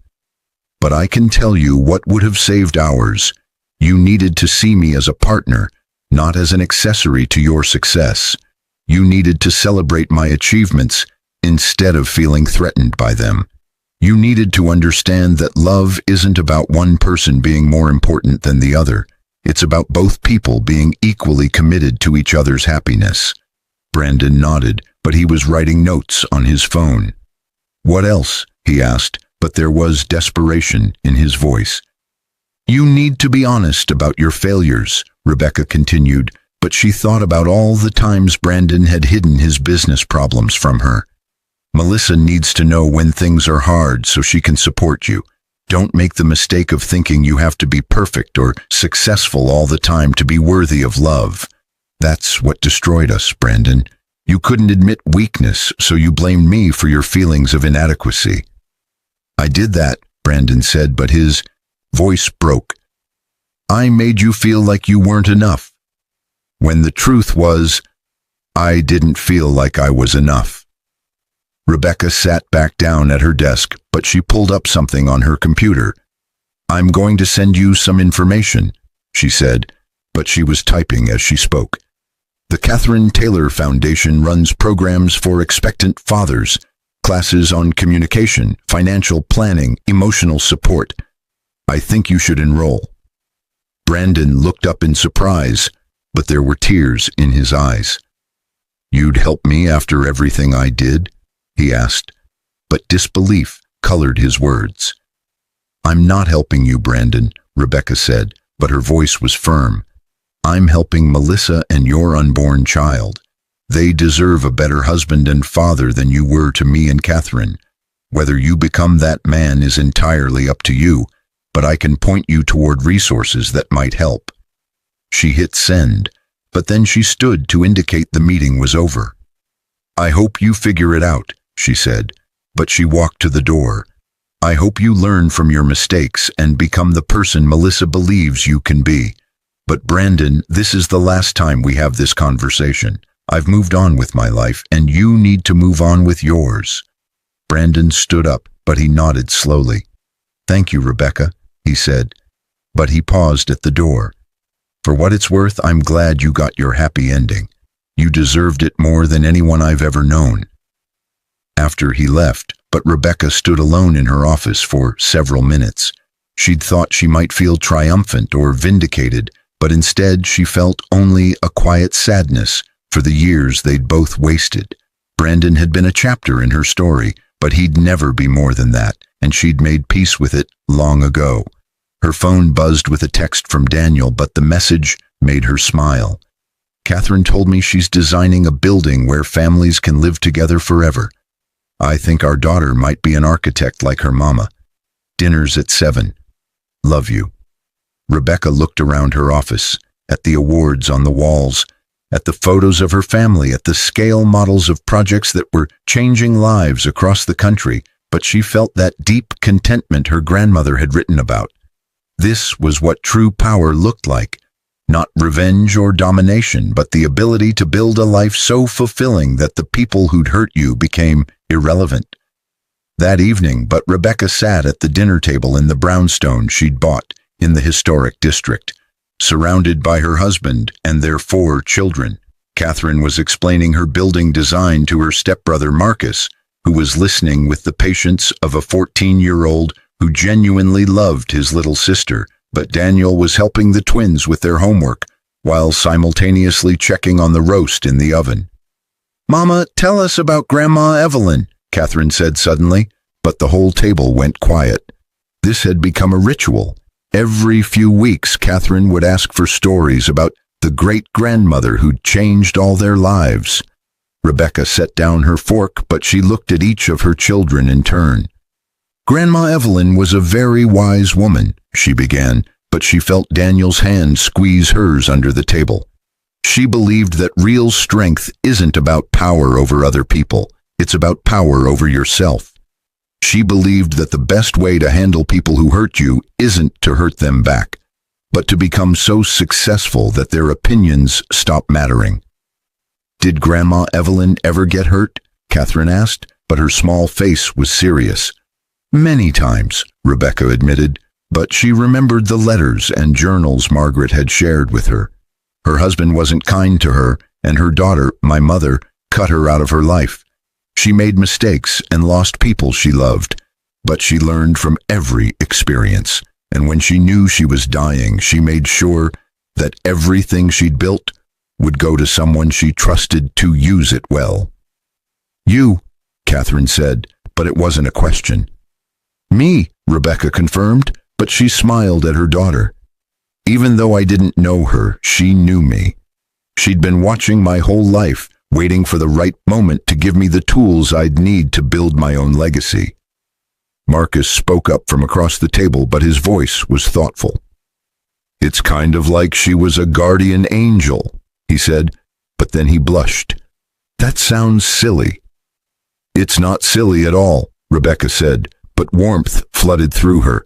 "But I can tell you what would have saved ours. You needed to see me as a partner, not as an accessory to your success. You needed to celebrate my achievements instead of feeling threatened by them. You needed to understand that love isn't about one person being more important than the other. It's about both people being equally committed to each other's happiness." Brandon nodded, but he was writing notes on his phone. "What else?" he asked, but there was desperation in his voice. "You need to be honest about your failures," Rebecca continued, but she thought about all the times Brandon had hidden his business problems from her. "Melissa needs to know when things are hard so she can support you. Don't make the mistake of thinking you have to be perfect or successful all the time to be worthy of love. That's what destroyed us, Brandon. You couldn't admit weakness, so you blamed me for your feelings of inadequacy." "I did that," Brandon said, but his voice broke. "I made you feel like you weren't enough. When the truth was, I didn't feel like I was enough." Rebecca sat back down at her desk, but she pulled up something on her computer. "I'm going to send you some information," she said, but she was typing as she spoke. "The Catherine Taylor Foundation runs programs for expectant fathers, classes on communication, financial planning, emotional support. I think you should enroll." Brandon looked up in surprise, but there were tears in his eyes. "You'd help me after everything I did?" he asked, but disbelief colored his words. "I'm not helping you, Brandon," Rebecca said, but her voice was firm. "I'm helping Melissa and your unborn child. They deserve a better husband and father than you were to me and Catherine. Whether you become that man is entirely up to you, but I can point you toward resources that might help." She hit send, but then she stood to indicate the meeting was over. "I hope you figure it out," she said, but she walked to the door. "I hope you learn from your mistakes and become the person Melissa believes you can be. But Brandon, this is the last time we have this conversation. I've moved on with my life, and you need to move on with yours." Brandon stood up, but he nodded slowly. "Thank you, Rebecca," he said, but he paused at the door. "For what it's worth, I'm glad you got your happy ending. You deserved it more than anyone I've ever known." After he left, but Rebecca stood alone in her office for several minutes. She'd thought she might feel triumphant or vindicated, but instead she felt only a quiet sadness for the years they'd both wasted. Brandon had been a chapter in her story, but he'd never be more than that, and she'd made peace with it long ago. Her phone buzzed with a text from Daniel, but the message made her smile. "Catherine told me she's designing a building where families can live together forever. I think our daughter might be an architect like her mama. Dinner's at 7. Love you." Rebecca looked around her office, at the awards on the walls, at the photos of her family, at the scale models of projects that were changing lives across the country, but she felt that deep contentment her grandmother had written about. This was what true power looked like. Not revenge or domination, but the ability to build a life so fulfilling that the people who'd hurt you became irrelevant. That evening, but Rebecca sat at the dinner table in the brownstone she'd bought in the historic district. surrounded by her husband and their 4 children. Catherine was explaining her building design to her stepbrother Marcus, who was listening with the patience of a 14-year-old who genuinely loved his little sister. But Daniel was helping the twins with their homework, while simultaneously checking on the roast in the oven. "Mama, tell us about Grandma Evelyn," Catherine said suddenly, but the whole table went quiet. This had become a ritual. Every few weeks, Catherine would ask for stories about the great-grandmother who'd changed all their lives. Rebecca set down her fork, but she looked at each of her children in turn. "Grandma Evelyn was a very wise woman," she began, but she felt Daniel's hand squeeze hers under the table. She believed that real strength isn't about power over other people, it's about power over yourself. She believed that the best way to handle people who hurt you isn't to hurt them back, but to become so successful that their opinions stop mattering. "Did Grandma Evelyn ever get hurt?" Catherine asked, but her small face was serious. "Many times," Rebecca admitted, but she remembered the letters and journals Margaret had shared with her. Her husband wasn't kind to her, and her daughter, my mother, cut her out of her life. She made mistakes and lost people she loved, but she learned from every experience, and when she knew she was dying, she made sure that everything she'd built would go to someone she trusted to use it well. "You," Catherine said, but it wasn't a question. "Me," Rebecca confirmed, but she smiled at her daughter. Even though I didn't know her, she knew me. She'd been watching my whole life, waiting for the right moment to give me the tools I'd need to build my own legacy. Marcus spoke up from across the table, but his voice was thoughtful. "It's kind of like she was a guardian angel," he said, but then he blushed. "That sounds silly." "It's not silly at all," Rebecca said, but warmth flooded through her.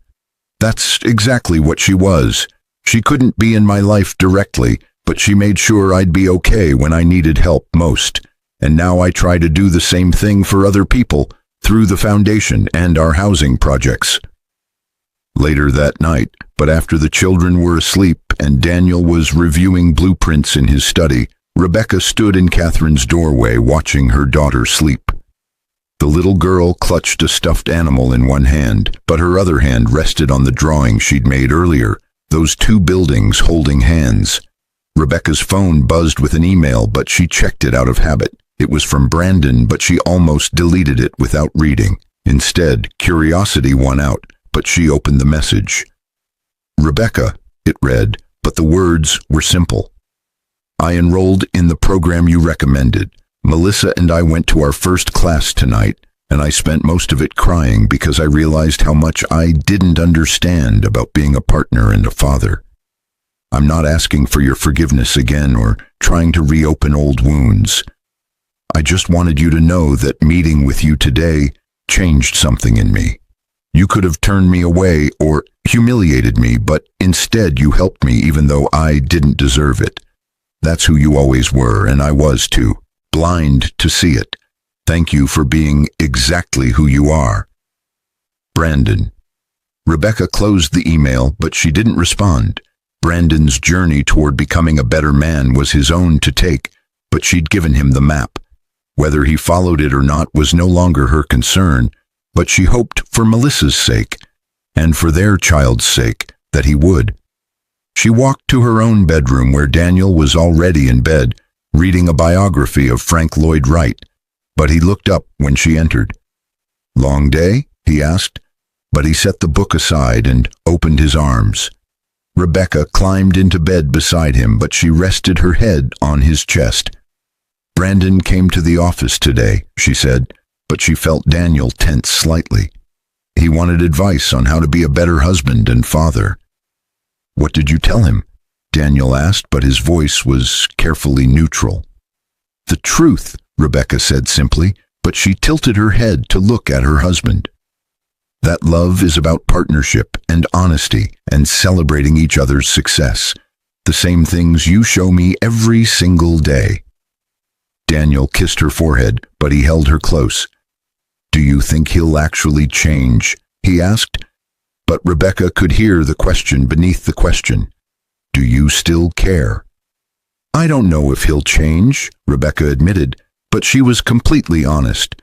"That's exactly what she was. She couldn't be in my life directly, but she made sure I'd be okay when I needed help most. And now I try to do the same thing for other people through the foundation and our housing projects." Later that night, but after the children were asleep and Daniel was reviewing blueprints in his study, Rebecca stood in Catherine's doorway watching her daughter sleep. The little girl clutched a stuffed animal in one hand, but her other hand rested on the drawing she'd made earlier, those 2 buildings holding hands. Rebecca's phone buzzed with an email, but she checked it out of habit. It was from Brandon, but she almost deleted it without reading. Instead, curiosity won out, but she opened the message. "Rebecca," it read, but the words were simple. "I enrolled in the program you recommended. Melissa and I went to our first class tonight, and I spent most of it crying because I realized how much I didn't understand about being a partner and a father. I'm not asking for your forgiveness again or trying to reopen old wounds. I just wanted you to know that meeting with you today changed something in me. You could have turned me away or humiliated me, but instead you helped me even though I didn't deserve it. That's who you always were, and I was too, blind to see it. Thank you for being exactly who you are. Brandon." Rebecca closed the email, but she didn't respond. Brandon's journey toward becoming a better man was his own to take, but she'd given him the map. Whether he followed it or not was no longer her concern, but she hoped for Melissa's sake, and for their child's sake, that he would. She walked to her own bedroom where Daniel was already in bed, reading a biography of Frank Lloyd Wright, but he looked up when she entered. "Long day?" he asked, but he set the book aside and opened his arms. Rebecca climbed into bed beside him, but she rested her head on his chest. "Brandon came to the office today," she said, but she felt Daniel tense slightly. He wanted advice on how to be a better husband and father. "What did you tell him?" Daniel asked, but his voice was carefully neutral. "The truth," Rebecca said simply, but she tilted her head to look at her husband. "That love is about partnership and honesty and celebrating each other's success. The same things you show me every single day." Daniel kissed her forehead, but he held her close. "Do you think he'll actually change?" he asked. But Rebecca could hear the question beneath the question. Do you still care?" "I don't know if he'll change," Rebecca admitted, but she was completely honest.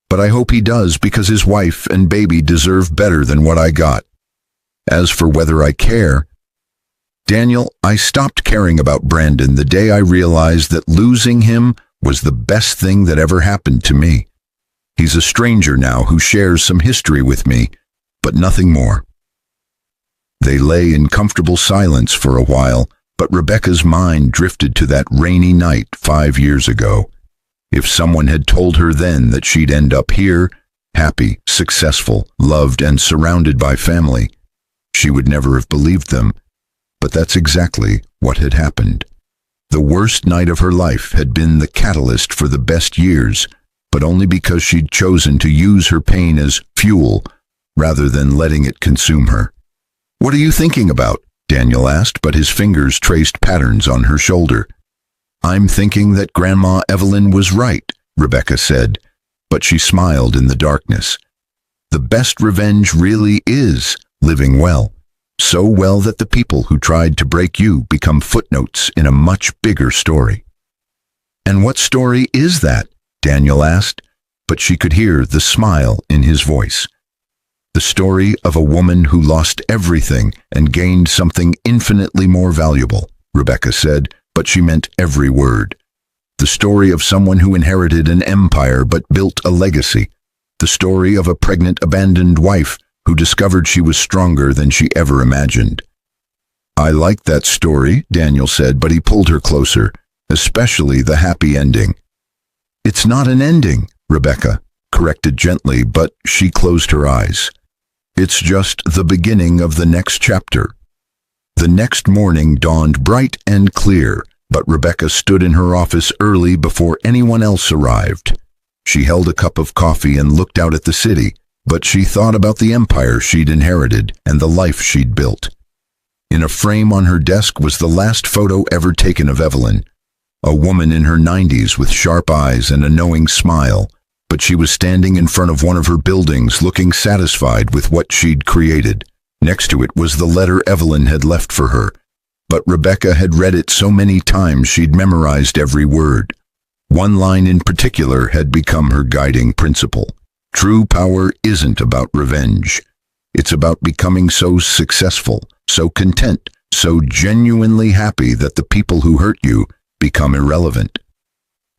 "But I hope he does, because his wife and baby deserve better than what I got. As for whether I care, Daniel, I stopped caring about Brandon the day I realized that losing him was the best thing that ever happened to me. He's a stranger now who shares some history with me, but nothing more." They lay in comfortable silence for a while, but Rebecca's mind drifted to that rainy night 5 years ago. If someone had told her then that she'd end up here, happy, successful, loved, and surrounded by family, she would never have believed them. But that's exactly what had happened. The worst night of her life had been the catalyst for the best years, but only because she'd chosen to use her pain as fuel rather than letting it consume her. "What are you thinking about?" Daniel asked, but his fingers traced patterns on her shoulder. "I'm thinking that Grandma Evelyn was right," Rebecca said, but she smiled in the darkness. "The best revenge really is living well. So well that the people who tried to break you become footnotes in a much bigger story." "And what story is that?" Daniel asked, but she could hear the smile in his voice. "The story of a woman who lost everything and gained something infinitely more valuable," Rebecca said, but she meant every word. "The story of someone who inherited an empire but built a legacy. The story of a pregnant, abandoned wife who discovered she was stronger than she ever imagined." "I like that story," Daniel said, but he pulled her closer, especially the happy ending. "It's not an ending," Rebecca corrected gently, but she closed her eyes. "It's just the beginning of the next chapter." The next morning dawned bright and clear, but Rebecca stood in her office early before anyone else arrived. She held a cup of coffee and looked out at the city, but she thought about the empire she'd inherited and the life she'd built. In a frame on her desk was the last photo ever taken of Evelyn, a woman in her 90s with sharp eyes and a knowing smile, but she was standing in front of one of her buildings looking satisfied with what she'd created. Next to it was the letter Evelyn had left for her, but Rebecca had read it so many times she'd memorized every word. One line in particular had become her guiding principle. "True power isn't about revenge. It's about becoming so successful, so content, so genuinely happy that the people who hurt you become irrelevant."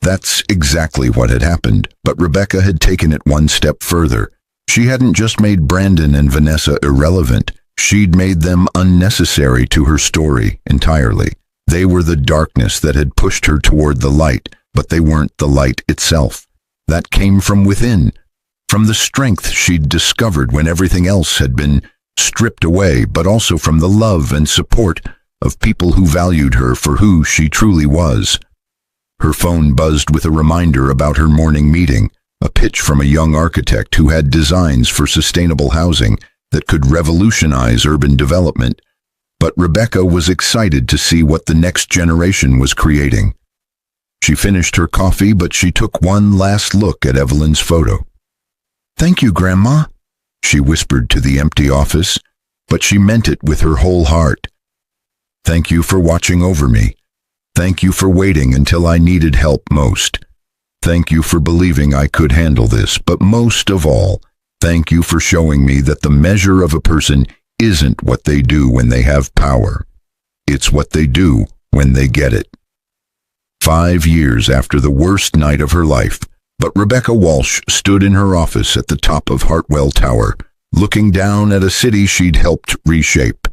That's exactly what had happened, but Rebecca had taken it one step further. She hadn't just made Brandon and Vanessa irrelevant, she'd made them unnecessary to her story entirely. They were the darkness that had pushed her toward the light, but they weren't the light itself. That came from within, from the strength she'd discovered when everything else had been stripped away, but also from the love and support of people who valued her for who she truly was. Her phone buzzed with a reminder about her morning meeting, a pitch from a young architect who had designs for sustainable housing that could revolutionize urban development. But Rebecca was excited to see what the next generation was creating. She finished her coffee, but she took one last look at Evelyn's photo. "Thank you, Grandma," she whispered to the empty office, but she meant it with her whole heart. "Thank you for watching over me. Thank you for waiting until I needed help most. Thank you for believing I could handle this, but most of all, thank you for showing me that the measure of a person isn't what they do when they have power. It's what they do when they get it." 5 years after the worst night of her life, but Rebecca Walsh stood in her office at the top of Hartwell Tower, looking down at a city she'd helped reshape.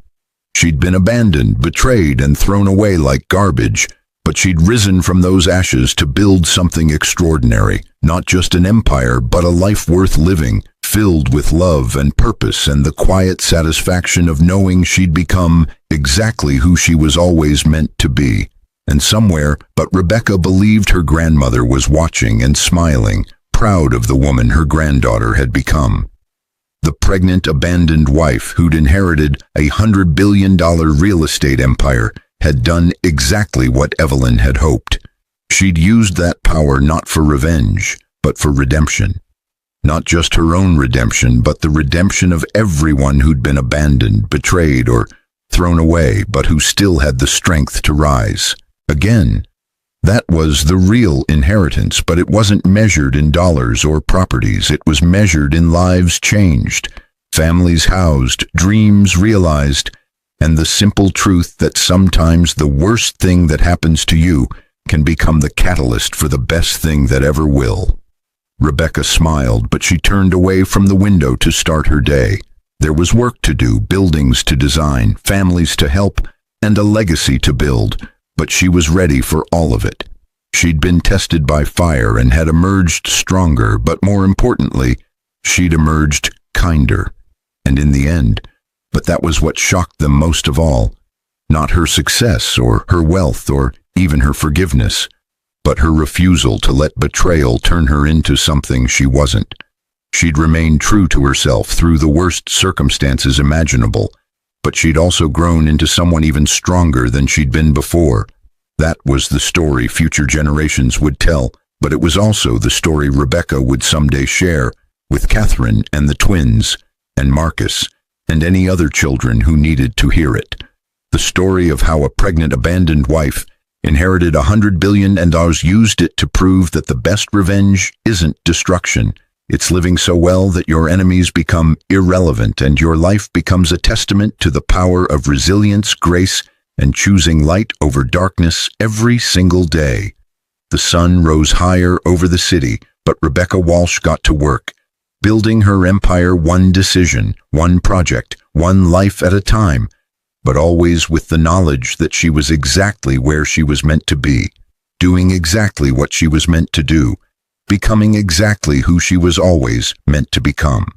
She'd been abandoned, betrayed, and thrown away like garbage, but she'd risen from those ashes to build something extraordinary, not just an empire, but a life worth living, filled with love and purpose and the quiet satisfaction of knowing she'd become exactly who she was always meant to be. And somewhere, but Rebecca believed her grandmother was watching and smiling, proud of the woman her granddaughter had become. The pregnant, abandoned wife who'd inherited a $100 billion real estate empire had done exactly what Evelyn had hoped. She'd used that power not for revenge, but for redemption. Not just her own redemption, but the redemption of everyone who'd been abandoned, betrayed, or thrown away, but who still had the strength to rise. Again, that was the real inheritance, but it wasn't measured in dollars or properties. It was measured in lives changed, families housed, dreams realized, and the simple truth that sometimes the worst thing that happens to you can become the catalyst for the best thing that ever will. Rebecca smiled, but she turned away from the window to start her day. There was work to do, buildings to design, families to help, and a legacy to build, but she was ready for all of it. She'd been tested by fire and had emerged stronger, but more importantly, she'd emerged kinder. And in the end, but that was what shocked them most of all, not her success or her wealth or even her forgiveness, but her refusal to let betrayal turn her into something she wasn't. She'd remained true to herself through the worst circumstances imaginable, but she'd also grown into someone even stronger than she'd been before. That was the story future generations would tell, but it was also the story Rebecca would someday share with Catherine and the twins, and Marcus, and any other children who needed to hear it. The story of how a pregnant abandoned wife inherited $100 billion and used it to prove that the best revenge isn't destruction. It's living so well that your enemies become irrelevant and your life becomes a testament to the power of resilience, grace, and choosing light over darkness every single day. The sun rose higher over the city, but Rebecca Walsh got to work, building her empire one decision, one project, one life at a time, but always with the knowledge that she was exactly where she was meant to be, doing exactly what she was meant to do, becoming exactly who she was always meant to become.